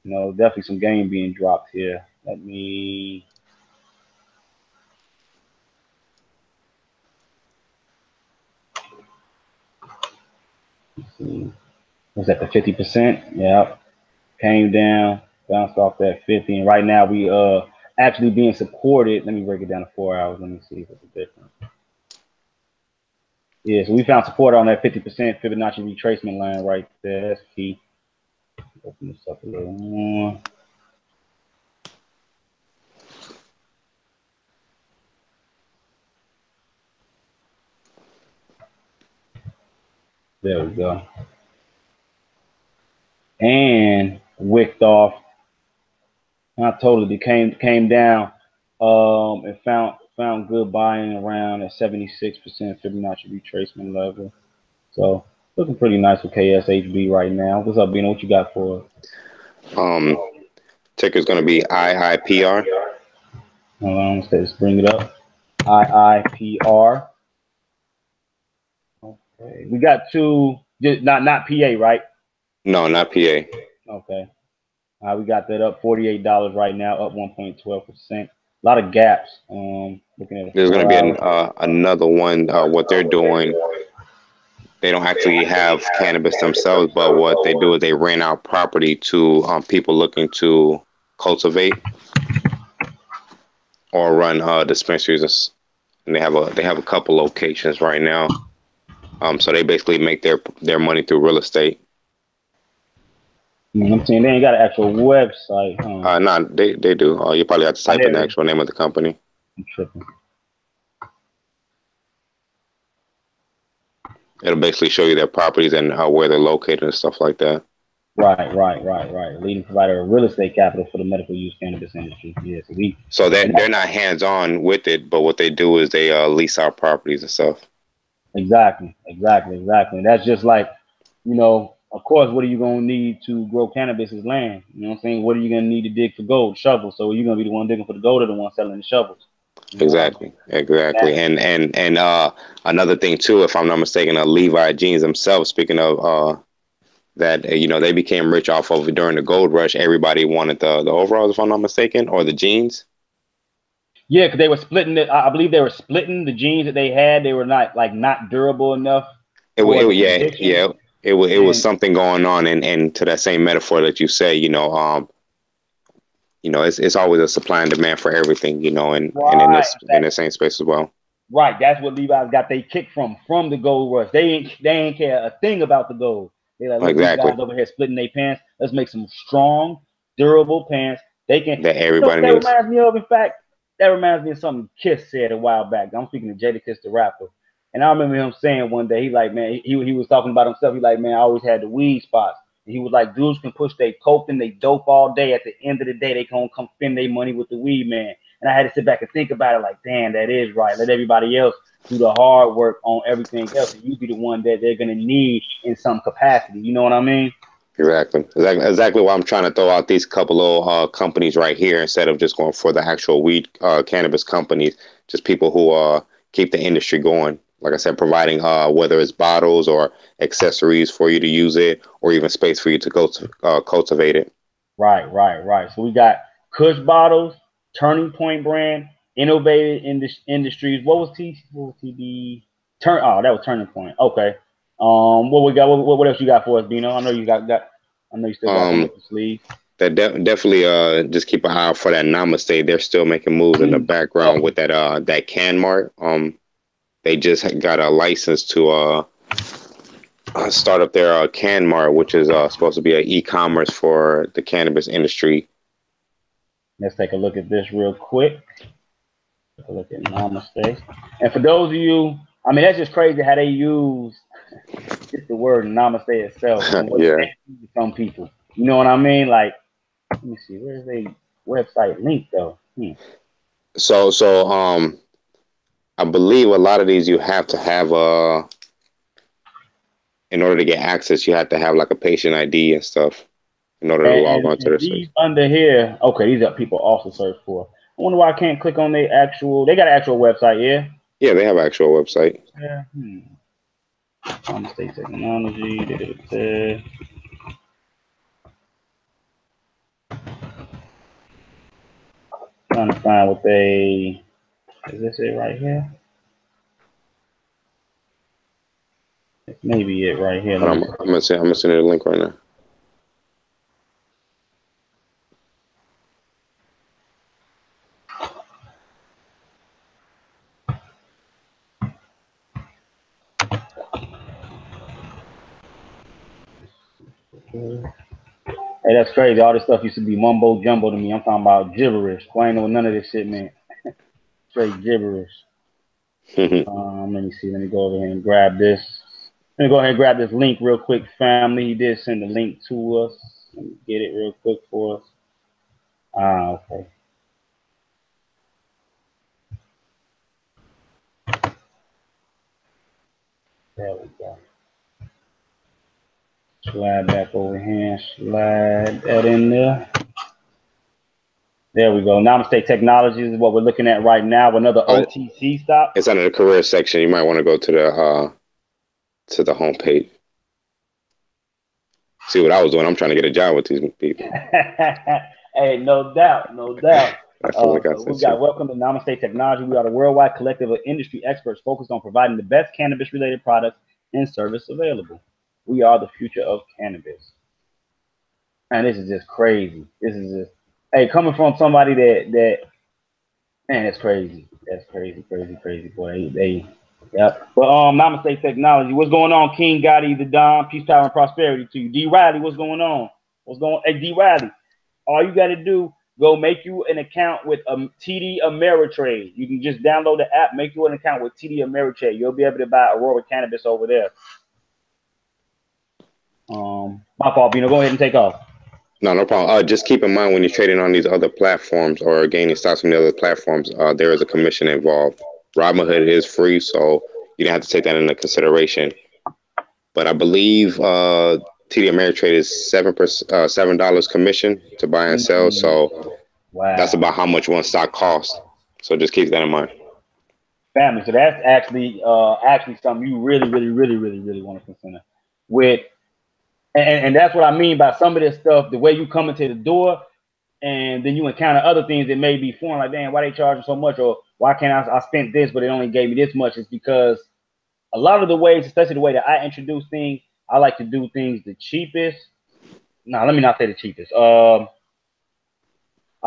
You know, definitely some game being dropped here. Let me. See. Was that the 50%? Yep. Came down, bounced off that 50, and right now we actually being supported. Let me break it down to 4 hours. Let me see if it's a difference. Yeah, so we found support on that 50% Fibonacci retracement line right there. That's key. Open this up a little more. There we go. And wicked off. Not totally came down and found good buying around at 76% Fibonacci retracement level. So looking pretty nice for KSHB right now. What's up, Bino? What you got for it? Ticker's going to be IIPR. Hold on, let's bring it up. IIPR. Okay, we got two. Not PA, right? No, not PA. Okay. We got that up $48 right now, up 1.12%. A lot of gaps. Looking at there's going to be another one. What they're doing, they don't actually have cannabis themselves, but what they do is they rent out property to people looking to cultivate or run dispensaries, and they have a couple locations right now. So they basically make their money through real estate. I'm saying they ain't got an actual website. No, they do. You probably have to type in the actual name of the company. I'm tripping. It'll basically show you their properties and where they're located and stuff like that. Right. Leading provider of real estate capital for the medical use cannabis industry. Yeah, so they're not hands-on with it, but what they do is they lease out properties and stuff. Exactly. That's just like, you know, of course, what are you going to need to grow cannabis is land. You know what I'm saying? What are you going to need to dig for gold? Shovels. So are you going to be the one digging for the gold or the one selling the shovels? Exactly. And another thing too, if I'm not mistaken, Levi Jeans themselves, speaking of that you know, they became rich off of during the gold rush. Everybody wanted the overalls, if I'm not mistaken, or the jeans. Yeah, because they were splitting it. I believe they were splitting the jeans that they had. They were not durable enough for the Yeah, condition. yeah. It was And something going on, and to that same metaphor that you say, it's always a supply and demand for everything, and right, in the same space as well. right. That's what Levi's got they kick from the gold rush. They ain't care a thing about the gold. They like, look, these Exactly. guys over here splitting their pants. Let's make some strong, durable pants. They can. That You know what everybody that needs. reminds me of? In fact, that reminds me of something Kiss said a while back. I'm speaking to Jadakiss the rapper, and I remember him saying one day, he like, man, he was talking about himself. He like, man, I always had the weed spots. And he was like, dudes can push their coke and they dope all day. At the end of the day, they gonna come spend their money with the weed man. And I had to sit back and think about it, like, damn, that is right. Let everybody else do the hard work on everything else, and you be the one that they're gonna need in some capacity. You know what I mean? Exactly why I'm trying to throw out these couple of companies right here instead of just going for the actual weed cannabis companies. Just people who keep the industry going. Like I said, providing whether it's bottles or accessories for you to use it, or even space for you to go to cultivate it. Right. So we got Kush bottles, Turning Point brand, Innovative Industries. What was TB? That was Turning Point. Okay. What we got? What else you got for us, Bino? I know you got. I know you still got some up the sleeve. That definitely just keep an eye out for that Namaste. They're still making moves in the background with that CanMart. They just got a license to start up their CanMart, which is supposed to be an e-commerce for the cannabis industry. Let's take a look at this real quick. Take a look at Namaste. And for those of you, I mean, that's just crazy how they use just the word Namaste itself. And what Yeah. Some people, you know what I mean? Like, let me see, where's the website link though? So I believe a lot of these you have to have in order to get access, you have to have like a patient ID and stuff in order to log on to And their these site. under here, okay, these are people also search for. I wonder why I can't click on their actual. They got an actual website, yeah. Yeah, they have an actual website. Yeah. Namaste Technology. Trying to find what they. Is this it right here? It's maybe it right here. I'm gonna send you the link right now. Hey, that's crazy. All this stuff used to be mumbo jumbo to me. I'm talking about gibberish. I ain't know what none of this shit meant. Straight gibberish. Let me see. Let me go over here and grab this. Let me go ahead and grab this link real quick, family. He did send the link to us. Let me get it real quick for us. Okay. There we go. Slide back over here. Slide that in there. There we go. Namaste Technologies is what we're looking at right now. Another OTC stop. It's under the career section. You might want to go to the homepage. See what I was doing. I'm trying to get a job with these people. Hey, no doubt. I feel like We got welcome to Namaste Technology. We are the worldwide collective of industry experts focused on providing the best cannabis-related products and service available. We are the future of cannabis. And this is just crazy. This is just, hey, coming from somebody that man, that's crazy. That's crazy, boy. Yeah. But Namaste Technology. What's going on, King Gotti the Don? Peace, power, and prosperity to you. D Riley, what's going on? Hey, D Riley, all you gotta do, go make you an account with TD Ameritrade. You can just download the app, make you an account with TD Ameritrade. You'll be able to buy Aurora cannabis over there. My fault, Bino. Go ahead and take off. No problem. Just keep in mind when you're trading on these other platforms or gaining stocks from the other platforms, there is a commission involved. Robinhood is free, so you don't have to take that into consideration. But I believe TD Ameritrade is $7 commission to buy and sell. So that's about how much one stock costs. So just keep that in mind. Family. So that's actually something you really want to consider. With And that's what I mean by some of this stuff. The way you come into the door, and then you encounter other things that may be foreign, like, damn, why they charging so much, or why can't I spent this, but it only gave me this much. It's because a lot of the ways, especially the way that I introduce things, I like to do things the cheapest. No, let me not say the cheapest. I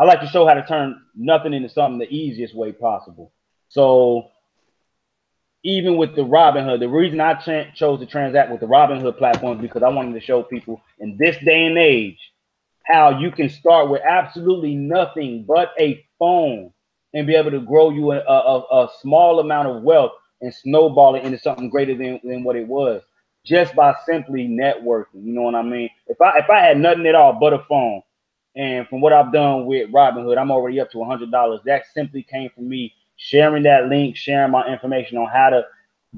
like to show how to turn nothing into something the easiest way possible. So even with the Robinhood, the reason I chose to transact with the Robinhood platform is because I wanted to show people in this day and age how you can start with absolutely nothing but a phone and be able to grow you a small amount of wealth and snowball it into something greater than what it was just by simply networking. You know what I mean? If I had nothing at all but a phone, and from what I've done with Robinhood, I'm already up to $100. That simply came from me sharing that link, sharing my information on how to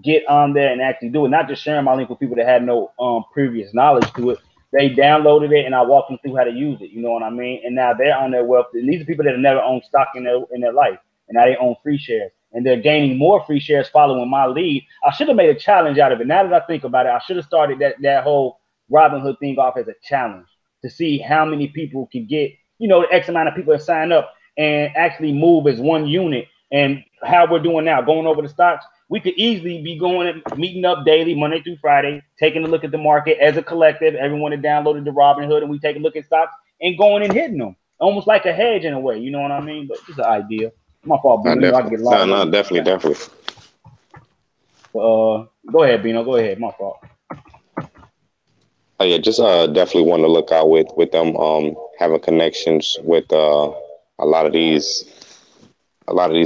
get on there and actually do it. Not just sharing my link with people that had no previous knowledge to it. They downloaded it and I walked them through how to use it. You know what I mean? And now they're on their wealth. And these are people that have never owned stock in their life. And now they own free shares. And they're gaining more free shares following my lead. I should have made a challenge out of it. Now that I think about it, I should have started that whole Robinhood thing off as a challenge to see how many people can get, the X amount of people that sign up and actually move as one unit. And how we're doing now, going over the stocks, we could easily be going and meeting up daily, Monday through Friday, taking a look at the market as a collective. Everyone that downloaded the Robinhood, and we take a look at stocks and going and hitting them, almost like a hedge in a way. You know what I mean? But just an idea. My fault, Bino. I get lost. No, definitely. Go ahead, Bino. Go ahead. My fault. Oh yeah, just definitely want to look out with them having connections with a lot of these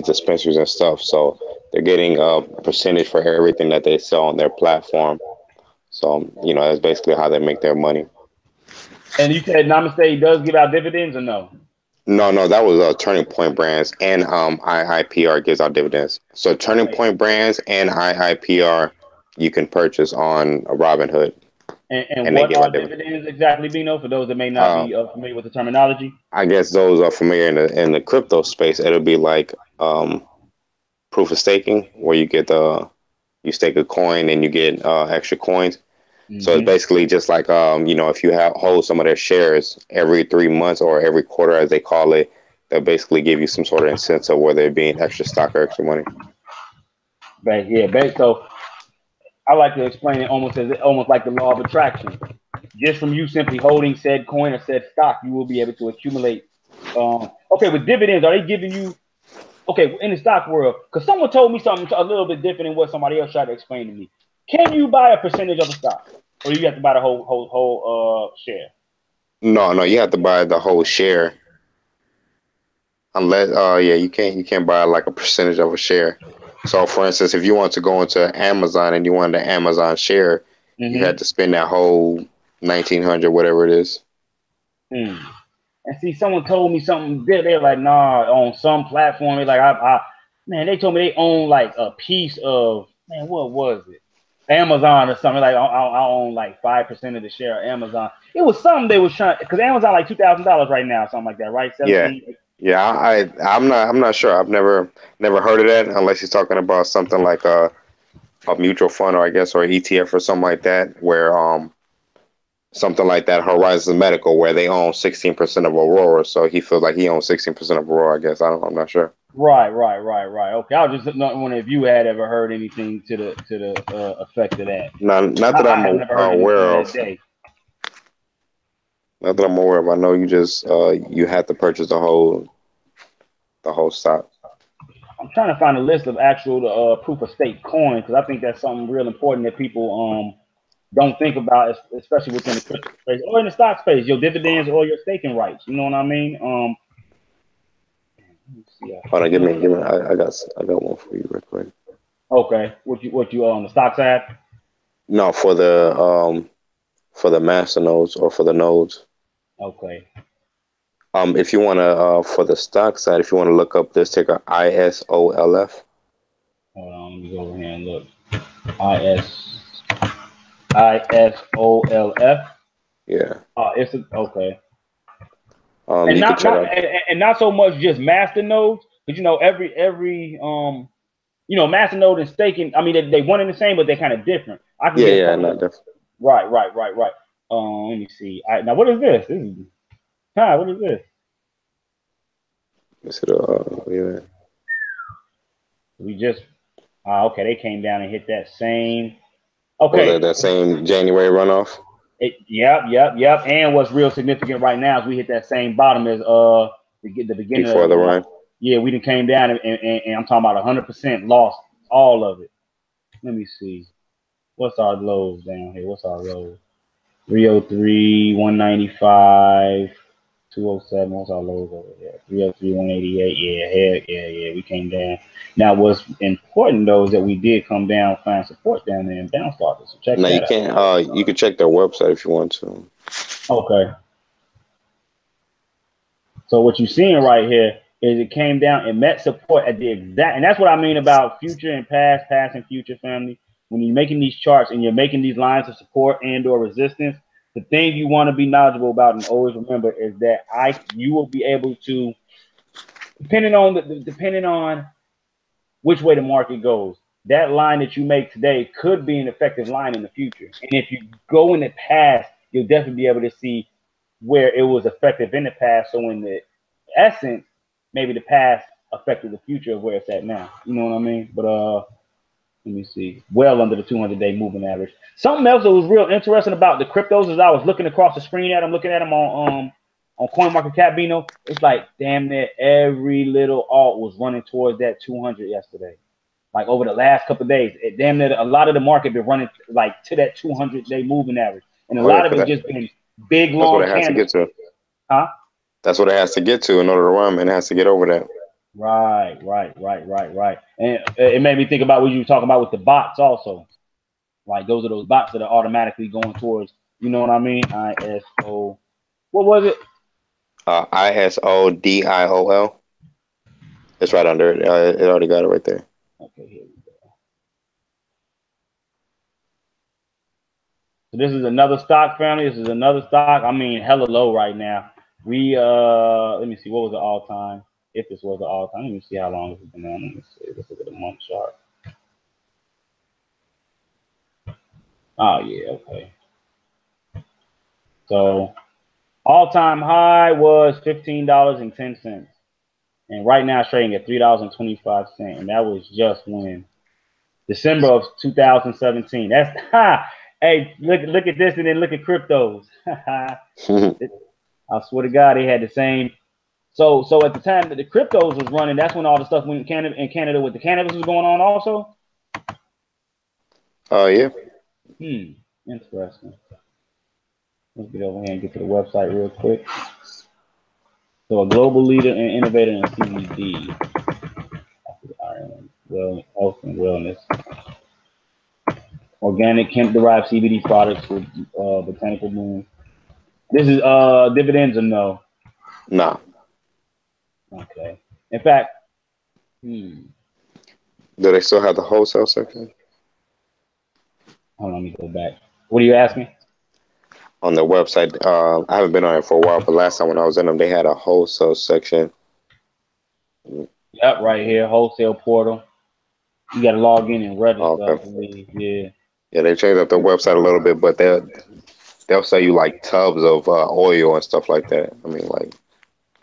dispensaries and stuff. So they're getting a percentage for everything that they sell on their platform. So that's basically how they make their money. And you said Namaste does give out dividends or no? No, that was Turning Point Brands, and IIPR gives out dividends. So Turning Point Brands and IIPR you can purchase on Robinhood. And what are dividends exactly, Bino, for those that may not be familiar with the terminology? I guess those are familiar in the crypto space. It'll be like proof of staking, where you get you stake a coin and you get extra coins. Mm-hmm. So it's basically just like if you hold some of their shares every 3 months or every quarter, as they call it, they'll basically give you some sort of incentive, whether it be extra stock or extra money. Right. Yeah. So I like to explain it almost like the law of attraction. Just from you simply holding said coin or said stock, you will be able to accumulate. Okay, with dividends, are they giving you? Okay, in the stock world, because someone told me something a little bit different than what somebody else tried to explain to me. Can you buy a percentage of a stock, or do you have to buy the whole share? No, you have to buy the whole share. Unless, you can't buy like a percentage of a share. So, for instance, if you want to go into Amazon and you wanted the Amazon share, you had to spend that whole 1,900, whatever it is. And see, someone told me something. They're like, nah, on some platform. They're like, man, they told me they own like a piece of, man, what was it? Amazon or something. Like, I own like 5% of the share of Amazon. It was something they was trying, because Amazon like $2,000 right now, something like that, right? 17. Yeah. I'm not sure. I've never heard of that, unless he's talking about something like a mutual fund, or I guess, or an ETF or something like that, where something like that, Horizon Medical, where they own 16% of Aurora. So he feels like he owns 16% of Aurora, I guess. I'm not sure. Right. Okay, I was just wondering if you had ever heard anything to the effect of that. No, not that I'm aware of. Not that I'm aware of. I know you just you had to purchase the whole stock. I'm trying to find a list of actual proof of stake coins, because I think that's something real important that people don't think about, especially within the crypto space or in the stock space. Your dividends or your staking rights. You know what I mean? Hold on, give me. I got one for you real quick. Okay, what you on the stock side? No, for the master nodes or for the nodes. Okay. If you want to, for the stock side, if you want to look up this ticker, ISOLF. Hold on, let me go over here and look. ISOLF. Yeah. It's okay. And not so much just master nodes, because every master node and staking. I mean, they one and the same, but they're kind of different. Not different. Right. Let me see. Now what is this? What is this? Is it yeah. We just okay. They came down and hit that same. Was Okay. that that same January runoff? Yep. And what's real significant right now is we hit that same bottom as the beginning Before of the the run? yeah, we done came down and I'm talking about 100% lost all of it. Let me see. What's our lows down here? What's our lows? 303, 195, 207. What's our lows over there? 303, 188. Yeah. We came down. Now, what's important though is that we did come down, find support down there and bounce off it. So check No, you that out. can't. You can check their website if you want to. Okay. So what you're seeing right here is it came down and met support at the exact, and that's what I mean about future and past and future, family. When you're making these charts and you're making these lines of support and or resistance, the thing you want to be knowledgeable about and always remember is that you will be able to, depending on which way the market goes, that line that you make today could be an effective line in the future. And if you go in the past, you'll definitely be able to see where it was effective in the past. So in the essence, maybe the past affected the future of where it's at now. You know what I mean? But let me see. Well under the 200-day moving average. Something else that was real interesting about the cryptos is I was looking across the screen at them, looking at them on CoinMarketCap, Bino. It's like damn near every little alt was running towards that 200 yesterday. Like over the last couple of days, damn near a lot of the market been running like to that 200-day moving average, and a Oh yeah, lot of because it just been big that's what long it has to get candles. to. Huh? That's what it has to get to in order to run, man. It has to get over that. Right. And it made me think about what you were talking about with the bots also. Like those are those bots that are automatically going towards, you know what I mean? ISO. What was it? ISODIOL. It's right under it. It already got it right there. Okay, here we go. So this is another stock, family. This is another stock. I mean, hella low right now. We let me see, what was the all time? If this was the all time, let me see how long this has been on. Let me see. Let's look at the month chart. Oh yeah, okay. So all time high was $15.10. And right now it's trading at $3.25. And that was just when December of 2017. That's hey, look at this and then look at cryptos. I swear to God, they had the same. So at the time that the cryptos was running, that's when all the stuff went in Canada with the cannabis was going on also. Oh yeah. Interesting. Let's get over here and get to the website real quick. So a global leader and innovator in CBD, health and wellness. Organic hemp-derived CBD products with botanical bloom. This is dividends or no? Nah. Okay. In fact, Do they still have the wholesale section? Hold on, let me go back. What are you asking? On the website, I haven't been on it for a while, but last time when I was in them, they had a wholesale section. Yep, right here, wholesale portal. You got to log in and register. Okay. I believe. Yeah. Yeah, they changed up their website a little bit, but they'll sell you like tubs of oil and stuff like that. I mean, like.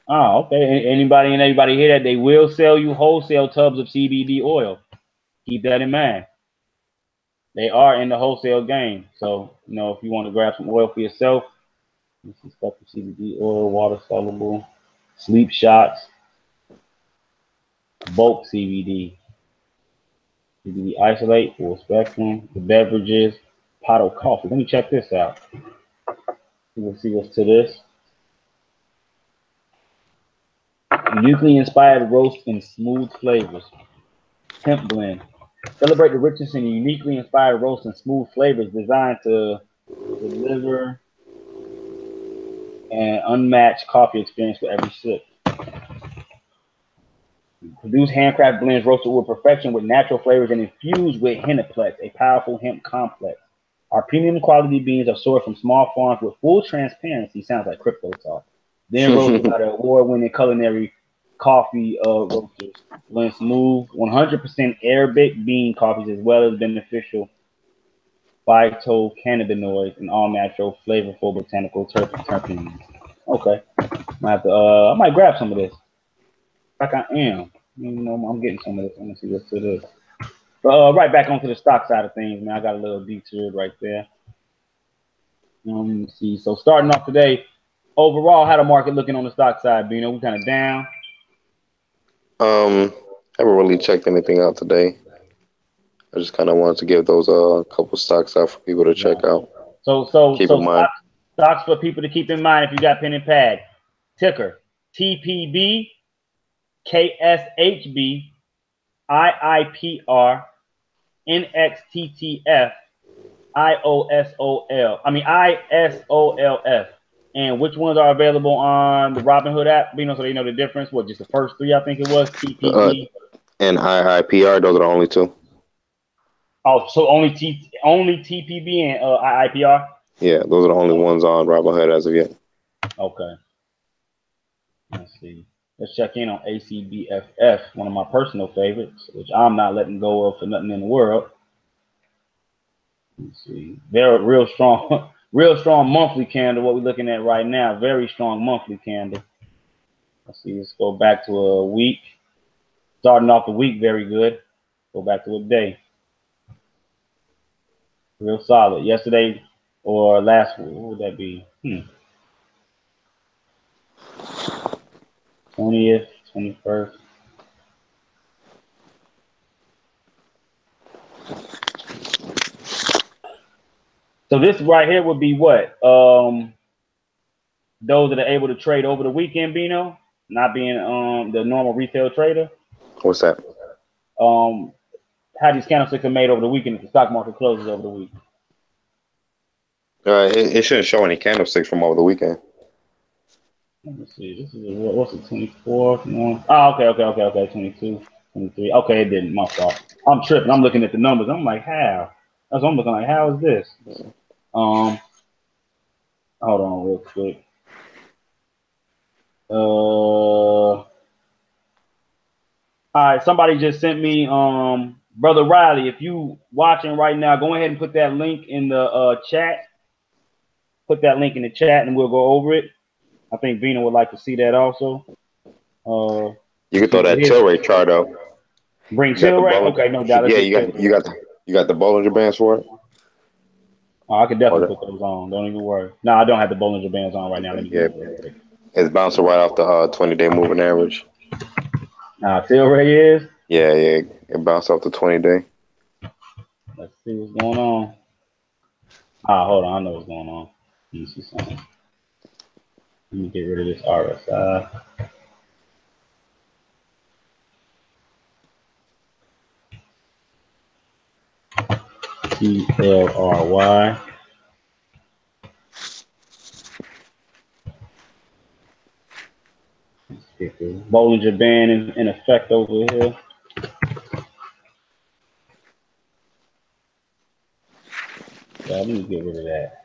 Oh, okay. Anybody and everybody hear that? They will sell you wholesale tubs of CBD oil. Keep that in mind. They are in the wholesale game. So, if you want to grab some oil for yourself, this is stuff for CBD oil, water soluble, sleep shots, bulk CBD, CBD isolate, full spectrum, the beverages, pot of coffee. Let me check this out. We'll see what's to this. Uniquely inspired roast and smooth flavors. Hemp blend. Celebrate the richness and uniquely inspired roast and smooth flavors designed to deliver an unmatched coffee experience for every sip. Produce handcraft blends roasted with perfection with natural flavors and infused with Hennaplex, a powerful hemp complex. Our premium quality beans are sourced from small farms with full transparency. Sounds like crypto talk. Then roasted by the award-winning culinary coffee roasters. Blend smooth, 100% Arabic bean coffees as well as beneficial phytocannabinoids, and all natural flavorful botanical terpenes. Okay, I might grab some of this. Like I am. You know, I'm getting some of this. I'm gonna see what's to this. But right back onto the stock side of things, man. I got a little detoured right there. Let me see. So starting off today, overall, how the market looking on the stock side? Bino, we kind of down. Haven't really checked anything out today. I just kind of wanted to give those couple stocks out for people to check out. Keep in mind. Stocks for people to keep in mind if you got pen and pad. Ticker TPB, KSHB, IIPR, NXTTF, IOSOL. I mean ISOLF. And which ones are available on the Robinhood app? You know, so they know the difference. What, just the first three? I think it was TPB and IIPR. Those are the only two. Oh, so only TPB and IIPR. Yeah, those are the only ones on Robinhood as of yet. Okay. Let's see. Let's check in on ACBFF, one of my personal favorites, which I'm not letting go of for nothing in the world. Let's see. They're a real strong, real strong monthly candle. What we're looking at right now, very strong monthly candle. Let's see. Let's go back to a week. Starting off the week, very good. Go back to a day. Real solid. Yesterday or last week, what would that be? 20th, 21st. So this right here would be what? Those that are able to trade over the weekend, Bino, not being the normal retail trader. What's that? How these candlesticks are made over the weekend if the stock market closes over the week. It shouldn't show any candlesticks from over the weekend. Let me see. This is what's the 24th? Oh, okay. 22, 23. Okay, it didn't. My fault. I'm tripping. I'm looking at the numbers. I'm like, how? That's what I'm looking like. How is this? Hold on real quick. All right, somebody just sent me Brother Riley. If you watching right now, go ahead and put that link in the chat. Put that link in the chat and we'll go over it. I think Vina would like to see that also. You can throw that Tilray chart out. Bring Tilray? Okay, no doubt. Yeah, you got the Bollinger Bands for it? Oh, I could definitely put those on. Don't even worry. No, I don't have the Bollinger Bands on right now. Let me get it. It's bouncing right off the 20-day moving average. Tilray is? Yeah, it bounced off the 20-day. Let's see what's going on. Hold on, I know what's going on. Let me see something. Let me get rid of this RSI. TLRY. Let's get the Bollinger Band in effect over here. Yeah, let me get rid of that.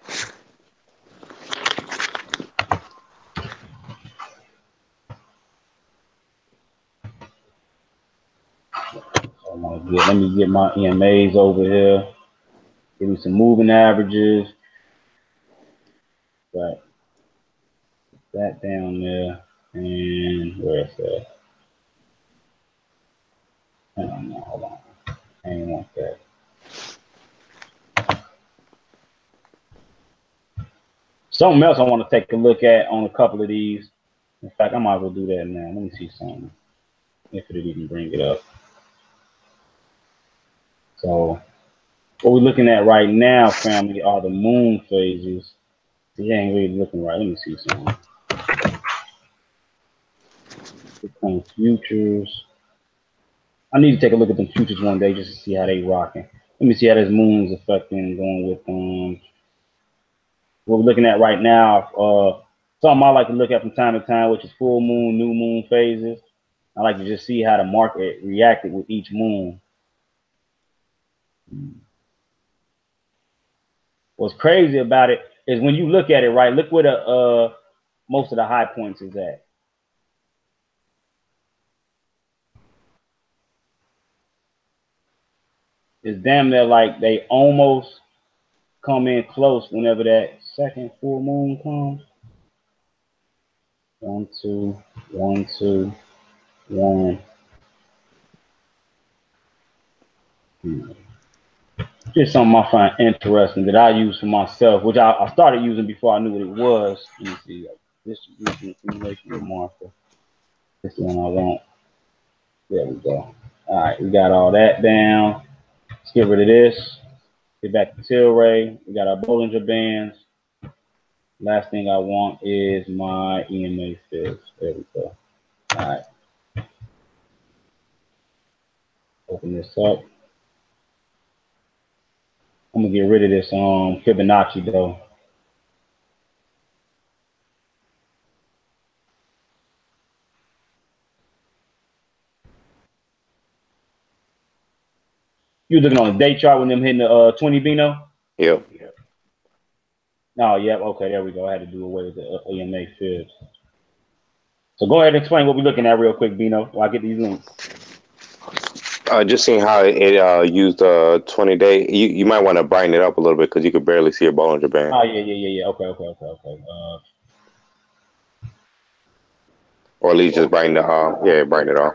Let me get my EMAs over here. Give me some moving averages. Right. That down there. And where is that? Hold on. I ain't want that. Something else I want to take a look at on a couple of these. In fact, I might as well do that now. Let me see something. If it even bring it up. So what we're looking at right now, family, are the moon phases. It ain't really looking right. Let me see something. Bitcoin futures. I need to take a look at the futures one day just to see how they rocking. Let me see how this moon's affecting going with what we're looking at right now. Something I like to look at from time to time, which is full moon, new moon phases. I like to just see how the market reacted with each moon. What's crazy about it is when you look at it, right? Look where the most of the high points is at. It's damn near like they almost come in close whenever that second full moon comes. 1, 2, 1, 2, 1. Just something I find interesting that I use for myself, which I started using before I knew what it was. Let me see. Distribution, accumulation, marker. This one I want. There we go. All right, we got all that down. Let's get rid of this. Get back to Tilray. We got our Bollinger Bands. Last thing I want is my EMA fibs. There we go. All right. Open this up. I'm gonna get rid of this Fibonacci though. You looking on the day chart when them hitting the 20 Bino? Yep. Oh, yep. Okay, there we go. I had to do away with the EMA fibs. So go ahead and explain what we're looking at real quick, Bino, while I get these links. Just seeing how it used 20-day. You might want to brighten it up a little bit because you could barely see your Bollinger Band. Oh, yeah. Okay. Or at least just brighten it brighten it off.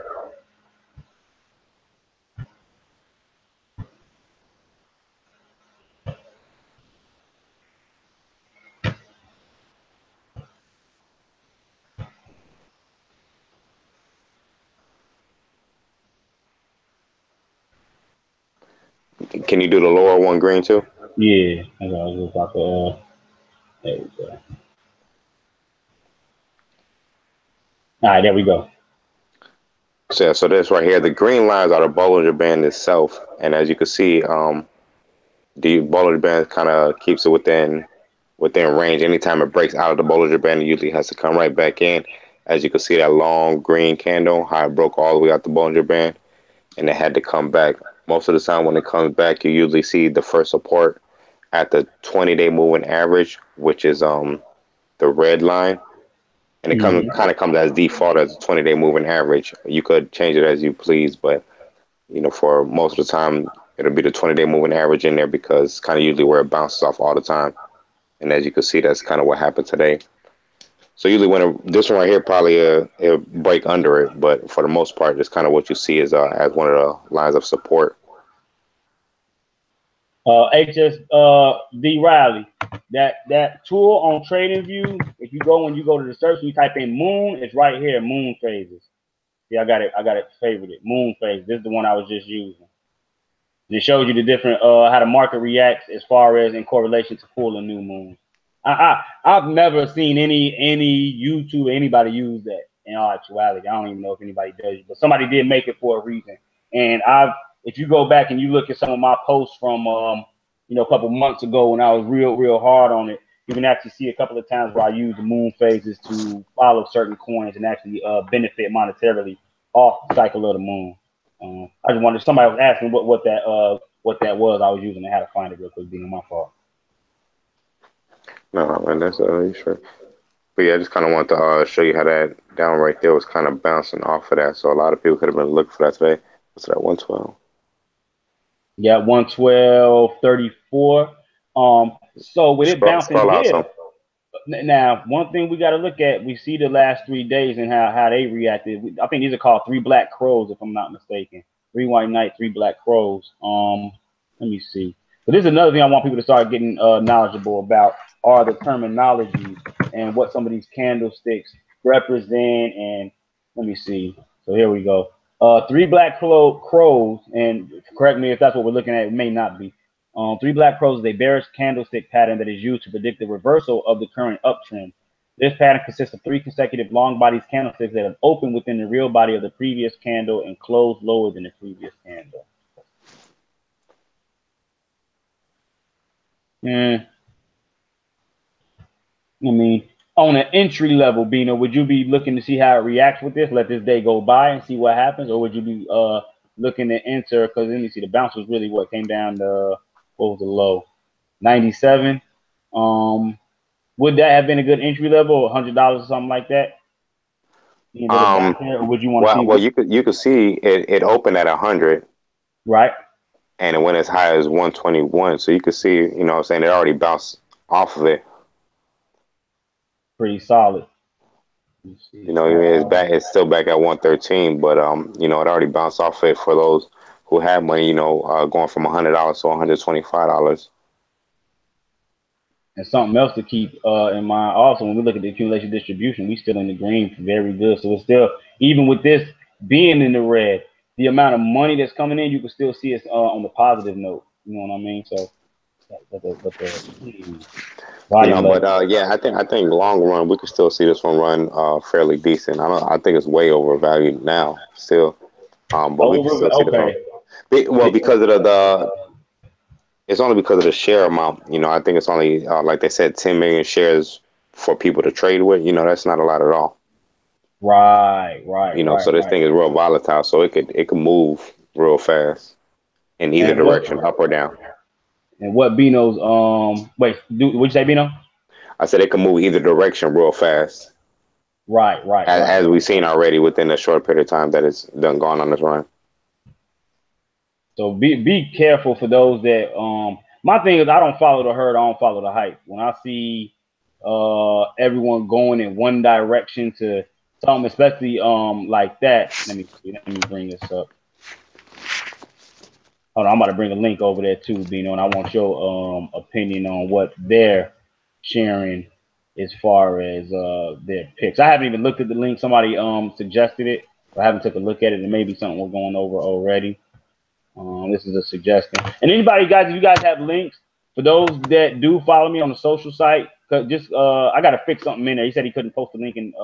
Can you do the lower one green too? Yeah, I was about to. There we go. All right, there we go. So this right here, the green lines are the Bollinger Band itself, and as you can see, the Bollinger Band kind of keeps it within range. Anytime it breaks out of the Bollinger Band, it usually has to come right back in. As you can see, that long green candle, how it broke all the way out the Bollinger Band, and it had to come back. Most of the time when it comes back, you usually see the first support at the 20-day moving average, which is the red line. And it kind of comes as default as a 20-day moving average. You could change it as you please, but for most of the time, it'll be the 20-day moving average in there because it's kind of usually where it bounces off all the time. And as you can see, that's kind of what happened today. So usually when this one right here probably it'll break under it, but for the most part, it's kind of what you see as one of the lines of support. HSD Riley, that tool on TradingView, if you go to the search and you type in moon, it's right here, moon phases. Yeah, I got it favorited. Moon phase. This is the one I was just using. It shows you the different how the market reacts as far as in correlation to full and new moons. I've never seen any YouTube anybody use that in all actuality. I don't even know if anybody does, but somebody did make it for a reason. And if you go back and you look at some of my posts from a couple months ago when I was real hard on it, you can actually see a couple of times where I use the moon phases to follow certain coins and actually benefit monetarily off the cycle of the moon. I just wondered, somebody was asking what that was I was using. I had to find it real quick, being my fault. No, man, that's sure. But yeah, I just kind of wanted to show you how that down right there was kind of bouncing off of that. So a lot of people could have been looking for that today. What's that, 112? Yeah, 112.34. So with it bouncing here, now one thing we got to look at, we see the last 3 days and how they reacted. I think these are called 3 black crows, if I'm not mistaken. 3 white knight, 3 black crows. Let me see. So this is another thing I want people to start getting knowledgeable about, are the terminologies and what some of these candlesticks represent. And let me see. So here we go. 3 black crows, and correct me if that's what we're looking at. It may not be. 3 black crows is a bearish candlestick pattern that is used to predict the reversal of the current uptrend. This pattern consists of 3 consecutive long bodies candlesticks that have opened within the real body of the previous candle and closed lower than the previous candle. I mean, on an entry level, Bino, would you be looking to see how it reacts with this? Let this day go by and see what happens, or would you be looking to enter? Because let me see, the bounce was really what came down to, what was the low? 97. Would that have been a good entry level, or $100 or something like that? Or would you want to see? Well, you could see it opened at 100, right? and it went as high as 121. So you can see, you know what I'm saying, it already bounced off of it. Pretty solid. You know, it's still back at 113, but you know, it already bounced off it for those who have money, you know, going from $100 to $125. And something else to keep in mind also, when we look at the accumulation distribution, we still in the green, very good. So it's still, even with this being in the red, the amount of money that's coming in, you can still see us on the positive note. You know what I mean? So, you know, but yeah, I think long run we could still see this one run fairly decent. I think it's way overvalued now still, but we can still see the well because of the it's only because of the share amount. You know, I think it's only like they said, 10 million shares for people to trade with. You know, that's not a lot at all. Right. You know, so this thing is real volatile, so it could move real fast in either direction, up or down. And what Bino's what'd you say, Bino? I said it can move either direction real fast. Right. As we've seen already within a short period of time that it's done gone on this run. So be careful for those that my thing is I don't follow the herd, I don't follow the hype. When I see everyone going in one direction to something, especially like that. Let me bring this up. Hold on, I'm about to bring a link over there too, Bino, and I want your opinion on what they're sharing as far as their picks. I haven't even looked at the link. Somebody suggested it. I haven't took a look at it, and maybe something we're going over already. This is a suggestion. And anybody, guys, if you guys have links for those that do follow me on the social site, just I gotta fix something in there. He said he couldn't post the link in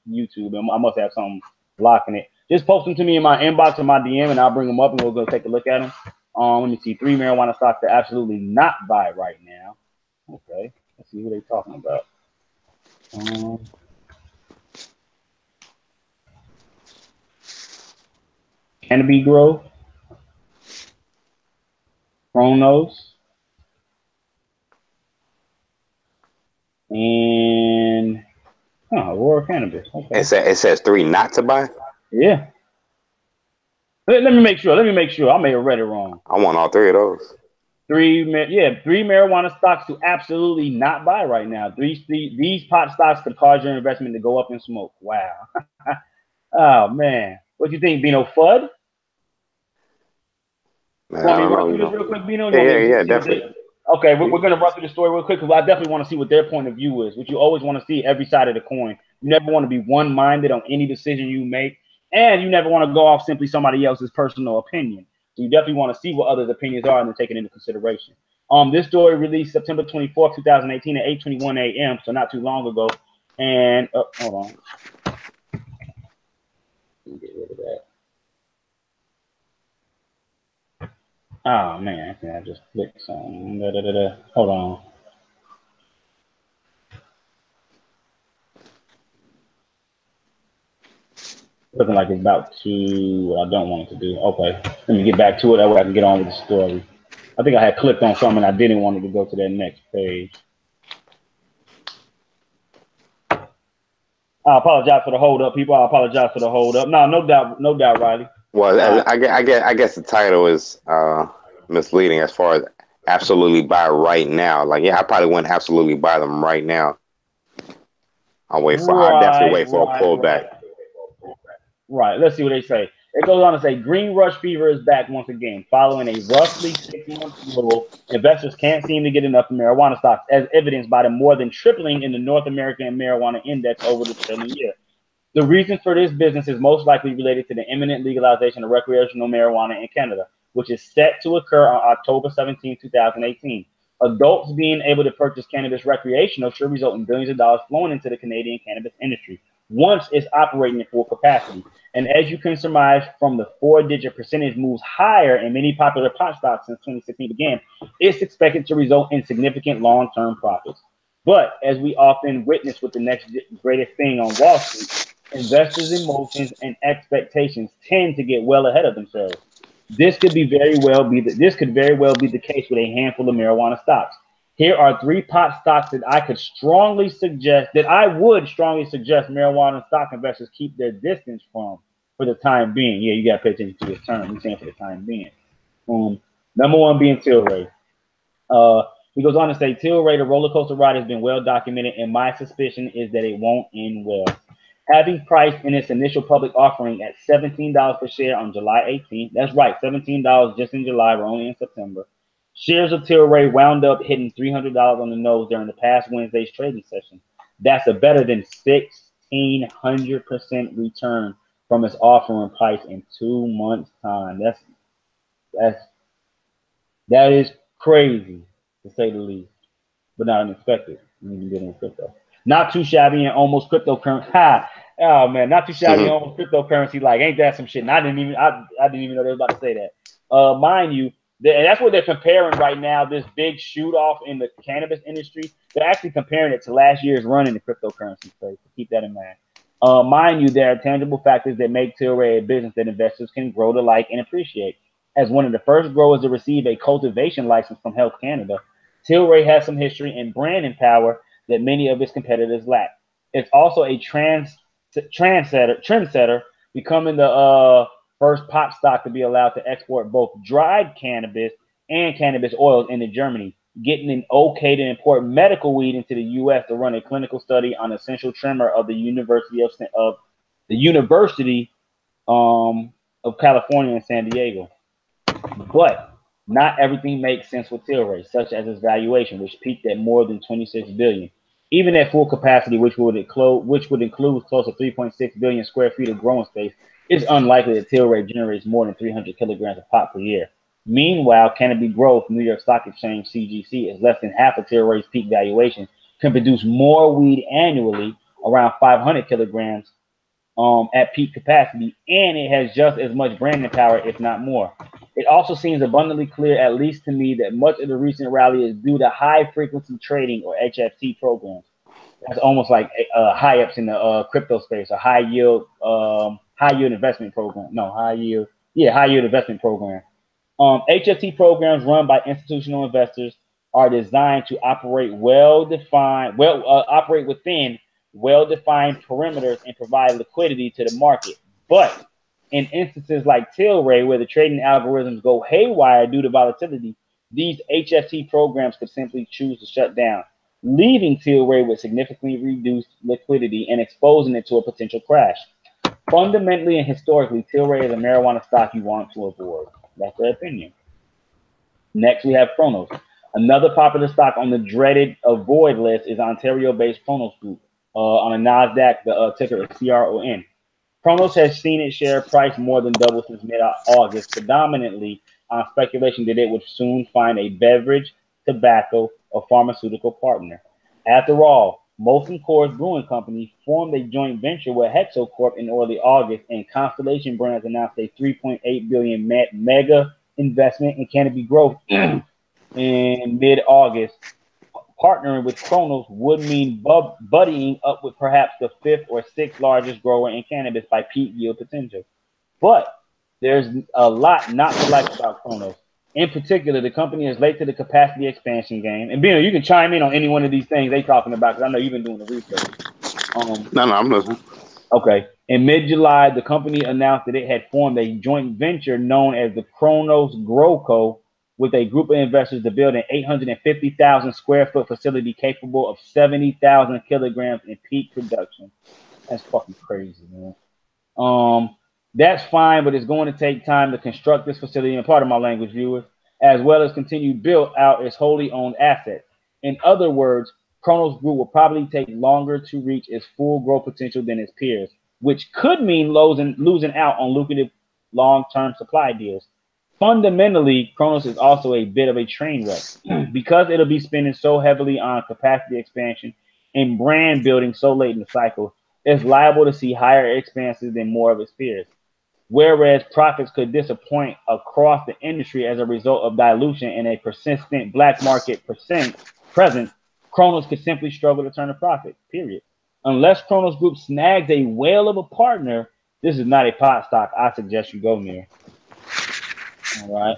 YouTube, and I must have something blocking it. Just post them to me in my inbox or my DM, and I'll bring them up, and we'll go take a look at them. Let me see. 3 marijuana stocks to absolutely not buy right now. Okay, let's see who they're talking about. Canopy Growth, Chronos, and Aurora Cannabis. Okay. It says 3 not to buy. Yeah. Let me make sure. I may have read it wrong. I want all 3 of those. 3 marijuana stocks to absolutely not buy right now. These pot stocks could cause your investment to go up in smoke. Wow. Oh man, what you think, Bino? FUD? Man, I don't know, you know. Real quick, Bino? Yeah, definitely. Okay, we're gonna run through the story real quick because I definitely want to see what their point of view is. Which you always want to see every side of the coin. You never want to be one-minded on any decision you make, and you never want to go off simply somebody else's personal opinion. So you definitely want to see what others' opinions are and then take it into consideration. This story released September 24th, 2018 at 8:21 a.m., so not too long ago. And hold on. Let me get rid of that. Oh man, I just clicked something. Hold on. Looking like it's about to what I don't want it to do. Okay, let me get back to it. That way I can get on with the story. I think I had clicked on something and I didn't want it to go to that next page. I apologize for the hold up, people. I apologize for the hold up. No doubt, Riley. Well, I guess the title is misleading as far as absolutely buy right now. Like, yeah, I probably wouldn't absolutely buy them right now. I'll definitely wait for a pullback. Right. Let's see what they say. It goes on to say, Green Rush fever is back once again. Following a roughly 6-month lull, investors can't seem to get enough of marijuana stocks, as evidenced by the more than tripling in the North American marijuana index over the trailing year. The reason for this business is most likely related to the imminent legalization of recreational marijuana in Canada, which is set to occur on October 17, 2018. Adults being able to purchase cannabis recreational should result in billions of dollars flowing into the Canadian cannabis industry once it's operating at full capacity. And as you can surmise from the 4-digit percentage moves higher in many popular pot stocks since 2016 began, it's expected to result in significant long-term profits. But as we often witness with the next greatest thing on Wall Street, investors' emotions and expectations tend to get well ahead of themselves. This could very well be the case with a handful of marijuana stocks. Here are 3 pot stocks that I would strongly suggest marijuana stock investors keep their distance from for the time being. Yeah, you got to pay attention to this term. I'm saying for the time being. Number one being Tilray. He goes on to say, Tilray, the roller coaster ride, has been well documented, and my suspicion is that it won't end well. Having priced in its initial public offering at $17 per share on July 18th, that's right, $17 just in July, we're only in September. Shares of Tilray wound up hitting $300 on the nose during the past Wednesday's trading session. That's a better than 1,600% return from its offering price in 2 months' time. That is crazy, to say the least, but not unexpected. You can get in crypto. Not too shabby and almost cryptocurrency. Ha! Oh man, not too shabby and almost cryptocurrency. Like, ain't that some shit? And I didn't even know they were about to say that. Mind you, and that's what they're comparing right now. This big shoot off in the cannabis industry. They're actually comparing it to last year's run in the cryptocurrency space. So keep that in mind. Mind you, there are tangible factors that make Tilray a business that investors can grow to like and appreciate. As one of the first growers to receive a cultivation license from Health Canada, Tilray has some history and branding power that many of its competitors lack. It's also a trendsetter, becoming the first pot stock to be allowed to export both dried cannabis and cannabis oils into Germany, getting an okay to import medical weed into the U.S. to run a clinical study on essential tremor of the University of California in San Diego. But not everything makes sense with Tilray, such as its valuation, which peaked at more than $26 billion. Even at full capacity, which would include close to 3.6 billion square feet of growing space, it's unlikely that Tilray generates more than 300 kilograms of pot per year. Meanwhile, Canopy Growth, New York Stock Exchange (CGC), is less than half of Tilray's peak valuation, can produce more weed annually, around 500 kilograms at peak capacity, and it has just as much branding power, if not more. It also seems abundantly clear, at least to me, that much of the recent rally is due to high-frequency trading, or HFT programs. That's almost like high-ups in the crypto space, a high-yield investment program. High-yield investment program. HFT programs run by institutional investors are designed to operate within well-defined perimeters and provide liquidity to the market. But in instances like Tilray, where the trading algorithms go haywire due to volatility, these HFT programs could simply choose to shut down, leaving Tilray with significantly reduced liquidity and exposing it to a potential crash. Fundamentally and historically, Tilray is a marijuana stock you want to avoid. That's their opinion. Next, we have Cronos. Another popular stock on the dreaded avoid list is Ontario-based Cronos Group. On a NASDAQ, the ticker is CRON. Cronos has seen its share price more than double since mid-August, predominantly on speculation that it would soon find a beverage, tobacco, or pharmaceutical partner. After all, Molson Coors Brewing Company formed a joint venture with Hexo Corp in early August, and Constellation Brands announced a $3.8 billion mega investment in Canopy Growth in mid-August. Partnering with Cronos would mean buddying up with perhaps the 5th or 6th largest grower in cannabis by peak yield potential. But there's a lot not to like about Cronos. In particular, the company is late to the capacity expansion game. And Bino, you can chime in on any one of these things they're talking about, because I know you've been doing the research. No, I'm listening. Okay. In mid-July, the company announced that it had formed a joint venture known as the Cronos GrowCo with a group of investors to build an 850,000 square foot facility capable of 70,000 kilograms in peak production. That's fucking crazy, man. That's fine, but it's going to take time to construct this facility, and part of my language, viewers, as well as continue build out its wholly owned assets. In other words, Cronos Group will probably take longer to reach its full growth potential than its peers, which could mean losing out on lucrative long-term supply deals. Fundamentally, Cronos is also a bit of a train wreck because it'll be spending so heavily on capacity expansion and brand building so late in the cycle. It's liable to see higher expenses than more of its peers. Whereas profits could disappoint across the industry as a result of dilution and a persistent black market presence, Cronos could simply struggle to turn a profit, period. Unless Cronos Group snags a whale of a partner, this is not a pot stock I suggest you go near. All right.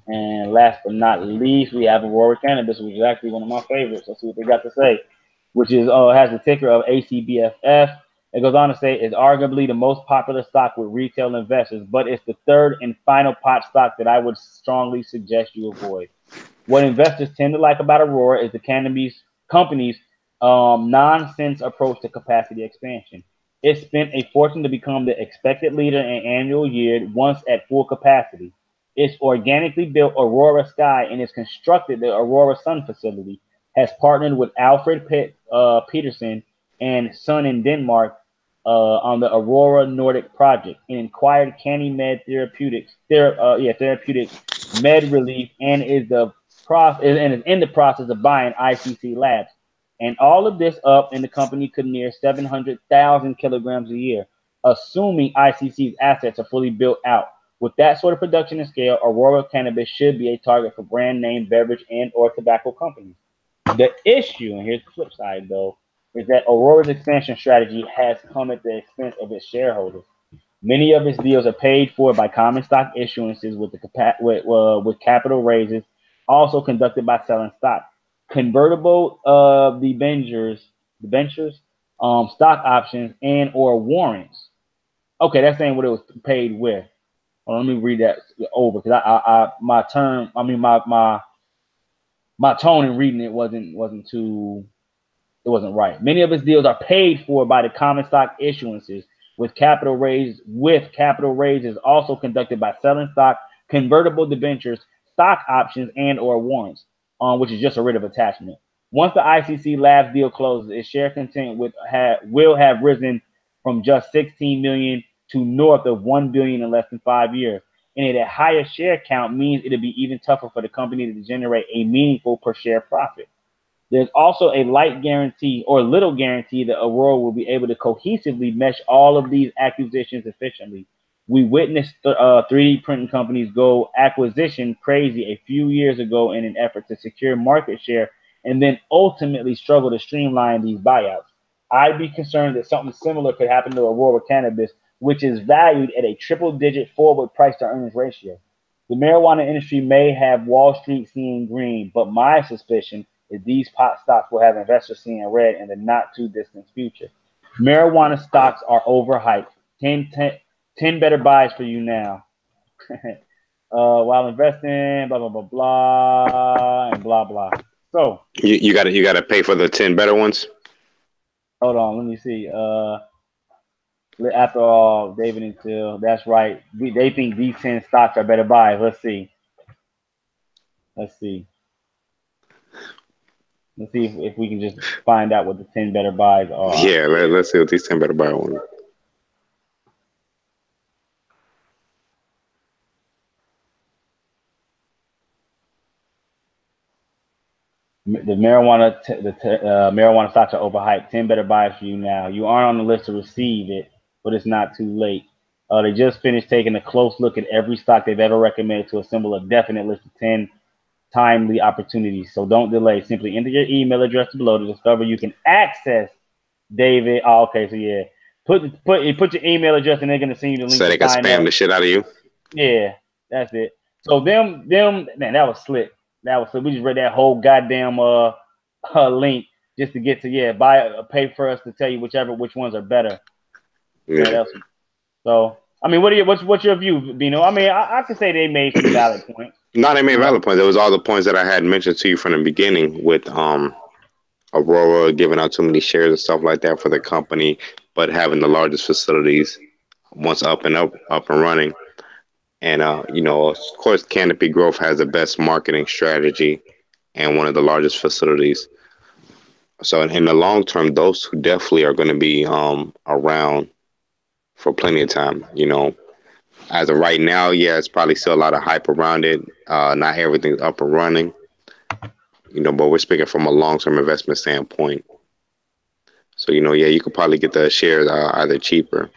And last but not least, we have Aurora Cannabis, which is actually one of my favorites. Let's see what they got to say, which is has the ticker of ACBFF. It goes on to say it's arguably the most popular stock with retail investors, but it's the third and final pot stock that I would strongly suggest you avoid. What investors tend to like about Aurora is the company's nonsense approach to capacity expansion. It spent a fortune to become the expected leader in annual yield once at full capacity. Its organically built Aurora Sky and its constructed the Aurora Sun facility has partnered with Alfred Peterson and Son in Denmark on the Aurora Nordic project and acquired CandyMed Therapeutics Med Relief and is in the process of buying ICC Labs. And all of this up, and the company could near 700,000 kilograms a year, assuming ICC's assets are fully built out. With that sort of production and scale, Aurora Cannabis should be a target for brand name beverage and or tobacco companies. The issue, and here's the flip side though, is that Aurora's expansion strategy has come at the expense of its shareholders. Many of its deals are paid for by common stock issuances with capital raises, also conducted by selling stock, convertible debentures, stock options, and or warrants. Okay, that's saying what it was paid with. Well, let me read that over because my tone in reading it wasn't right. Many of its deals are paid for by the common stock issuances with capital raises also conducted by selling stock, convertible debentures, stock options, and or warrants, which is just a writ of attachment. Once the ICC Labs deal closes, its share content will have risen from just 16 million to north of 1 billion in less than 5 years. And a higher share count means it'll be even tougher for the company to generate a meaningful per share profit. There's also a light guarantee or little guarantee that Aurora will be able to cohesively mesh all of these acquisitions efficiently. We witnessed 3D printing companies go acquisition crazy a few years ago in an effort to secure market share and then ultimately struggle to streamline these buyouts. I'd be concerned that something similar could happen to Aurora Cannabis, which is valued at a triple-digit forward price-to-earnings ratio. The marijuana industry may have Wall Street seeing green, but my suspicion is these pot stocks will have investors seeing red in the not-too-distant future. Marijuana stocks are overhyped. 10 better buys for you now. While investing, blah, blah, blah, blah, and blah, blah. So you gotta pay for the 10 better ones. Hold on, let me see. After all, David and Till, that's right. They think these 10 stocks are better buys. Let's see if we can just find out what the 10 better buys are. Yeah, let's see what these 10 better buy ones. The marijuana stocks are overhyped. 10 better buys for you now. You aren't on the list to receive it, but it's not too late. They just finished taking a close look at every stock they've ever recommended to assemble a definite list of 10 timely opportunities. So don't delay. Simply enter your email address below to discover you can access David. Oh, okay, so yeah. Put your email address and they're gonna send you the link. So they can spam the shit out of you. Yeah, that's it. So them man, that was slick. We just read that whole goddamn link just to get to pay for us to tell you which ones are better. Yeah. So I mean, what's your view, Bino? I mean, I could say they made some valid points. No, they made valid points. It was all the points that I had mentioned to you from the beginning with Aurora giving out too many shares and stuff like that for the company, but having the largest facilities once up and running. And of course, Canopy Growth has the best marketing strategy and one of the largest facilities. So in the long term, those two definitely are going to be around for plenty of time. As of right now, yeah, it's probably still a lot of hype around it. Not everything's up and running, but we're speaking from a long-term investment standpoint. So, yeah, you could probably get the shares either cheaper.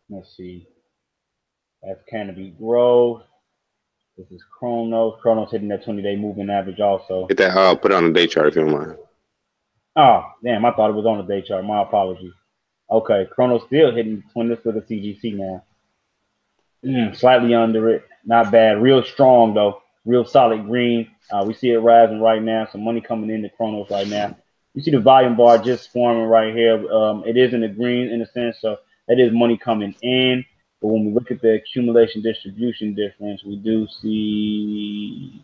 Let's see. That's Canopy Growth. This is Cronos. Cronos hitting that 20-day moving average also. Get that, put it on the day chart if you don't mind. Oh, damn, I thought it was on the day chart. My apologies. Okay, Cronos still hitting 20 for the CGC now. Slightly under it. Not bad. Real strong, though. Real solid green. We see it rising right now. Some money coming into Cronos right now. You see the volume bar just forming right here. It is in the green in a sense, so that is money coming in. But when we look at the accumulation distribution difference, we do see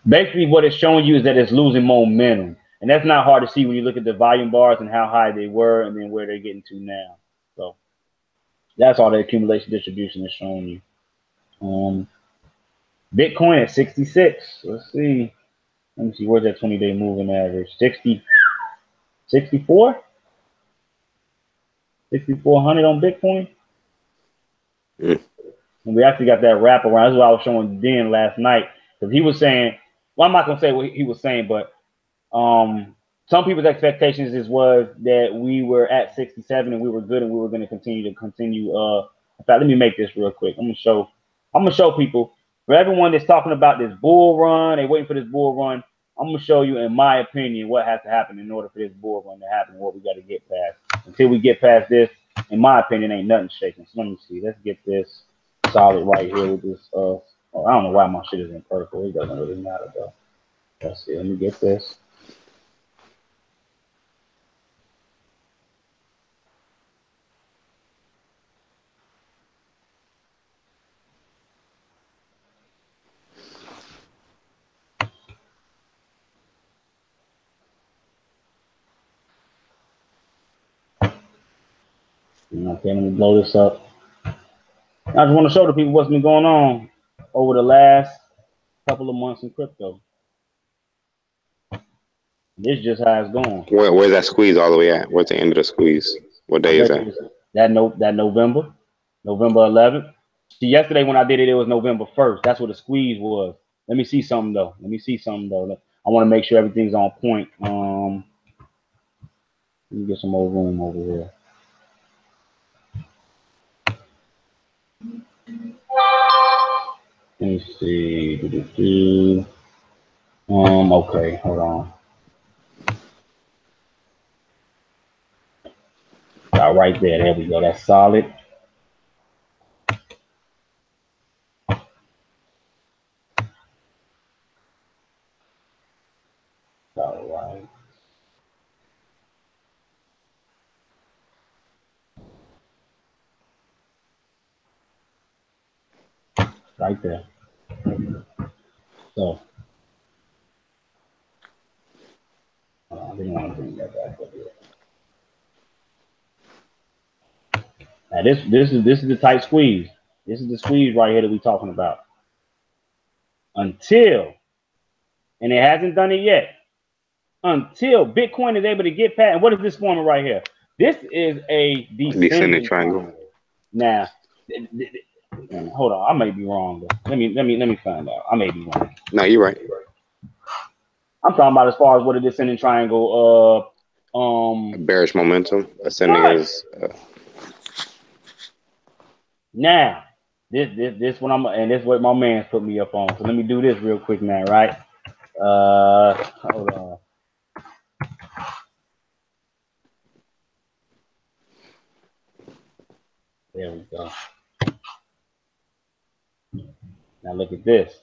basically what it's showing you is that it's losing momentum. And that's not hard to see when you look at the volume bars and how high they were and then where they're getting to now. So that's all the accumulation distribution is showing you. Bitcoin at 66. Let's see. Let me see. Where's that 20-day moving average? 60, 64? 6,400 on Bitcoin. Mm. And we actually got that wrap around. That's what I was showing Dan last night. Because he was saying, well, I'm not going to say what he was saying, but some people's expectations was that we were at 67 and we were good and we were going to continue. In fact, let me make this real quick. I'm gonna show people, for everyone that's talking about this bull run, they waiting for this bull run. I'm gonna show you, in my opinion, what has to happen in order for this bull run to happen. What we got to get past. Until we get past this, in my opinion, ain't nothing shaking. So let me see. Let's get this solid right here with this. I don't know why my shit is in purple. It doesn't really matter though. Let's see. Let me get this. Okay, let me blow this up. I just want to show the people what's been going on over the last couple of months in crypto. This is just how it's going. Where's that squeeze all the way at? Where's the end of the squeeze? What day is that? That November 11th. See, yesterday when I did it, it was November 1st. That's what the squeeze was. Let me see something though. I want to make sure everything's on point. Let me get some more room over here. Let me see. Okay, hold on. Right there. There we go. That's solid. All right. Right there. So I didn't want to bring that back up here. Now this is the tight squeeze. This is the squeeze right here that we're talking about. Until, and it hasn't done it yet, until Bitcoin is able to get past. And what is this forming right here? This is a descending triangle. Now, hold on, I may be wrong though. Let me find out. I may be wrong. No, you're right. I'm talking about as far as what a descending triangle. Bearish momentum. Ascending is. Now, this one and this is what my man put me up on. So let me do this real quick now, right? Hold on. There we go. Now look at this.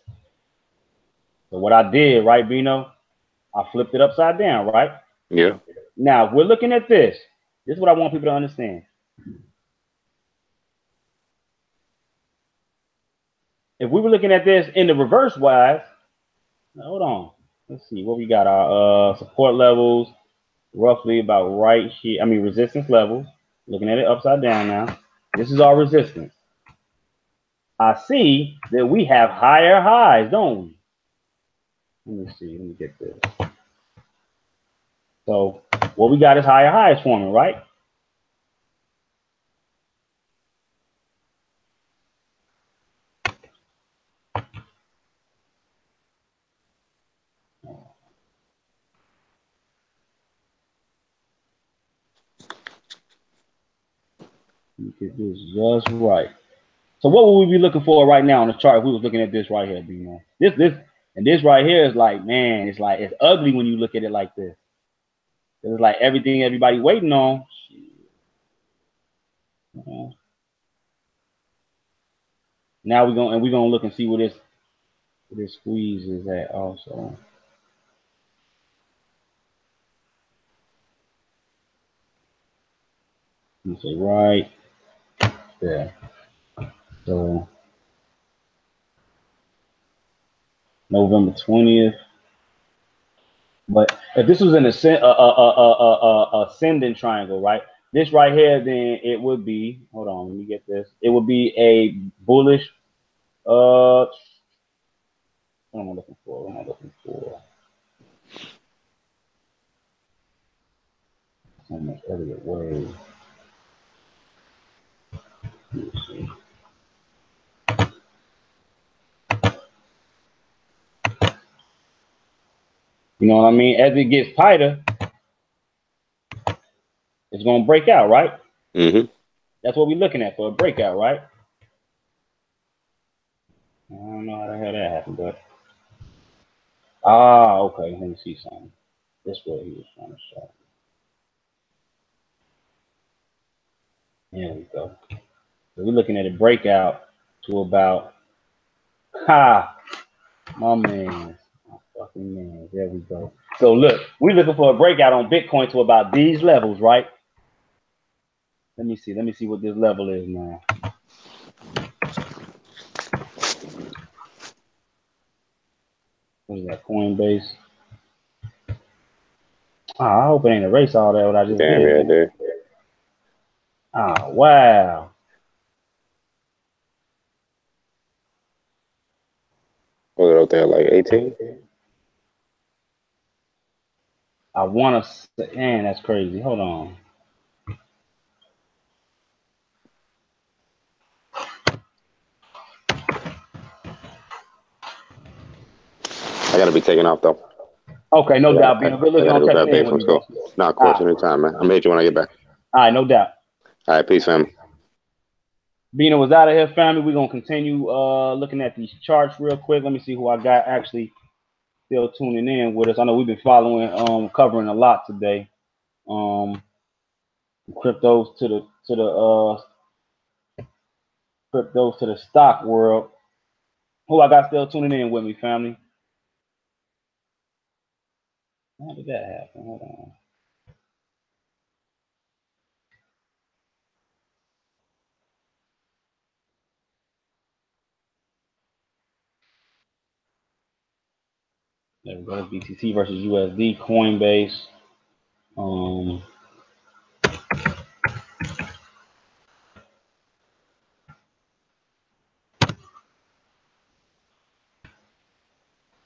So what I did, right, Bino? I flipped it upside down, right? Yeah. Now, if we're looking at this. This is what I want people to understand. If we were looking at this in the reverse wise, hold on. Let's see what we got. Our support levels roughly about right here. I mean, resistance levels. Looking at it upside down now. This is our resistance. I see that we have higher highs, don't we? Let me see. Let me get this. So what we got is higher highs forming, right? Get this just right. So what would we be looking for right now on the chart if we was looking at this right here, B-Man? This right here is like, man, it's ugly when you look at it like this. It's like everything everybody waiting on. Now we're gonna look and see where this squeeze is at also. Let me say right there. So November 20th. But if this was an ascending triangle, right? This right here, then it would be. Hold on, let me get this. It would be a bullish. What am I looking for? What am I looking for? So much Elliott Wave. Let's see. You know what I mean? As it gets tighter, it's gonna break out, right? Mm-hmm. That's what we're looking at for a breakout, right? I don't know how the hell that happened, but okay. Let me see something. This is what he was trying to show. There we go. So we're looking at a breakout to about my man. My fucking man. There we go. So look, we're looking for a breakout on Bitcoin to about these levels, right? Let me see. Let me see what this level is now. What is that? Coinbase. I hope it ain't erase all that what I just Damn, did. yeah, dude. Wow. Was it up there like 18? I want to say, man, that's crazy. Hold on. I gotta be taking off though. Okay, no doubt. I Being good looking gotta on go grab checking in Dave with from me, bro. school. Nah, of course, anytime, man. I'm gonna hit you when I get back. All right, no doubt. All right, peace, family. Bino was out of here, family. We're gonna continue looking at these charts real quick. Let me see who I got actually still tuning in with us. I know we've been following, covering a lot today. Cryptos to the stock world. Who I got still tuning in with me, family? How did that happen? Hold on. There we go. BTC versus USD, Coinbase.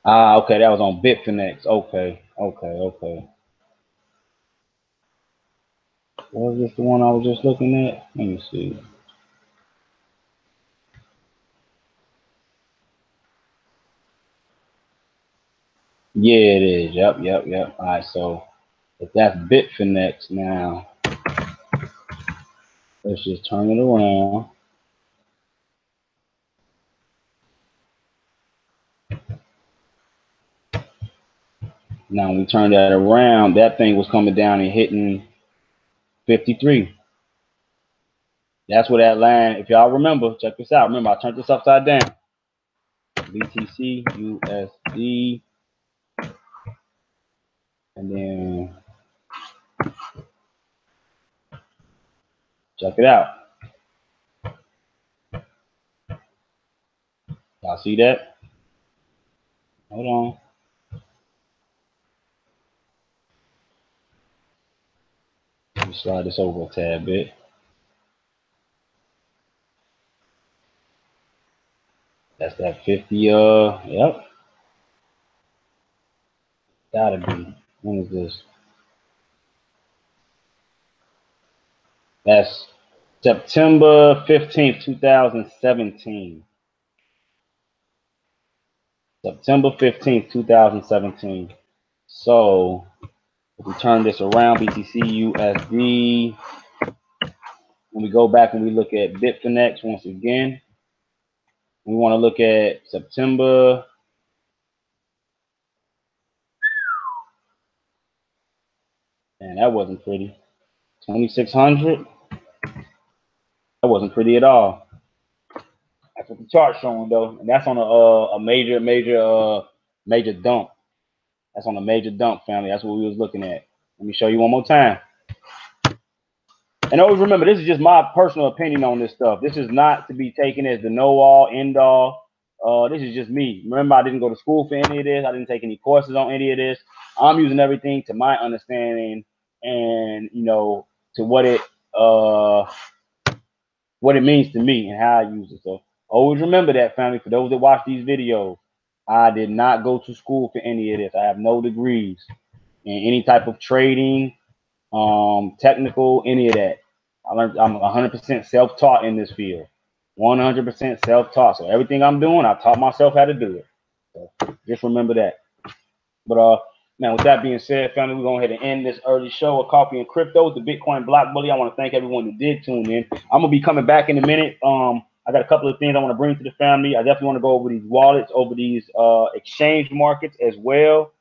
Okay, that was on Bitfinex. Okay. Was this the one I was just looking at? Let me see. Yeah, it is. Yep. All right, so if that's Bitfinex now, let's just turn it around. Now, when we turn that around, that thing was coming down and hitting 53. That's where that line, if y'all remember, check this out. Remember, I turned this upside down. BTC, USD, and then check it out. Y'all see that? Hold on. Let me slide this over a tad bit. That's that 50. Yep. Gotta be. When is this? That's September 15th, 2017. September 15th, 2017. So if we turn this around, BTC, USD, when we go back and we look at Bitfinex once again, we want to look at September. And that wasn't pretty. 2600. That wasn't pretty at all. That's what the chart's showing though, and that's on a major dump. That's on a major dump, family. That's what we was looking at. Let me show you one more time. And always remember, this is just my personal opinion on this stuff. This is not to be taken as the know-all, end-all. This is just me. Remember, I didn't go to school for any of this. I didn't take any courses on any of this. I'm using everything to my understanding and, you know, to what it means to me and how I use it. So always remember that, family. For those that watch these videos, I did not go to school for any of this. I have no degrees in any type of trading, technical, any of that. I'm 100% self-taught in this field. 100% self-taught. So everything I'm doing, I taught myself how to do it. So just remember that. But now with that being said, family, we're going ahead and end this early show of Coffee and Crypto, the Bitcoin Block Bully. I want to thank everyone who did tune in. I'm gonna be coming back in a minute. I got a couple of things I want to bring to the family. I definitely want to go over these wallets, over these exchange markets as well.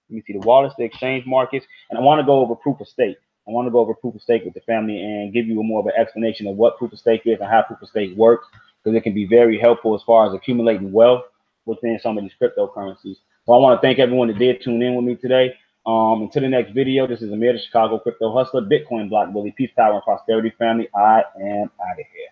Let me see the wallets, the exchange markets, and I want to go over proof of stake. I want to go over proof of stake with the family and give you more of an explanation of what proof of stake is and how proof of stake works, because it can be very helpful as far as accumulating wealth within some of these cryptocurrencies. So I want to thank everyone that did tune in with me today. Until the next video, this is Amir, the Chicago Crypto Hustler, Bitcoin Block Bully. Peace, power, and prosperity, family. I am out of here.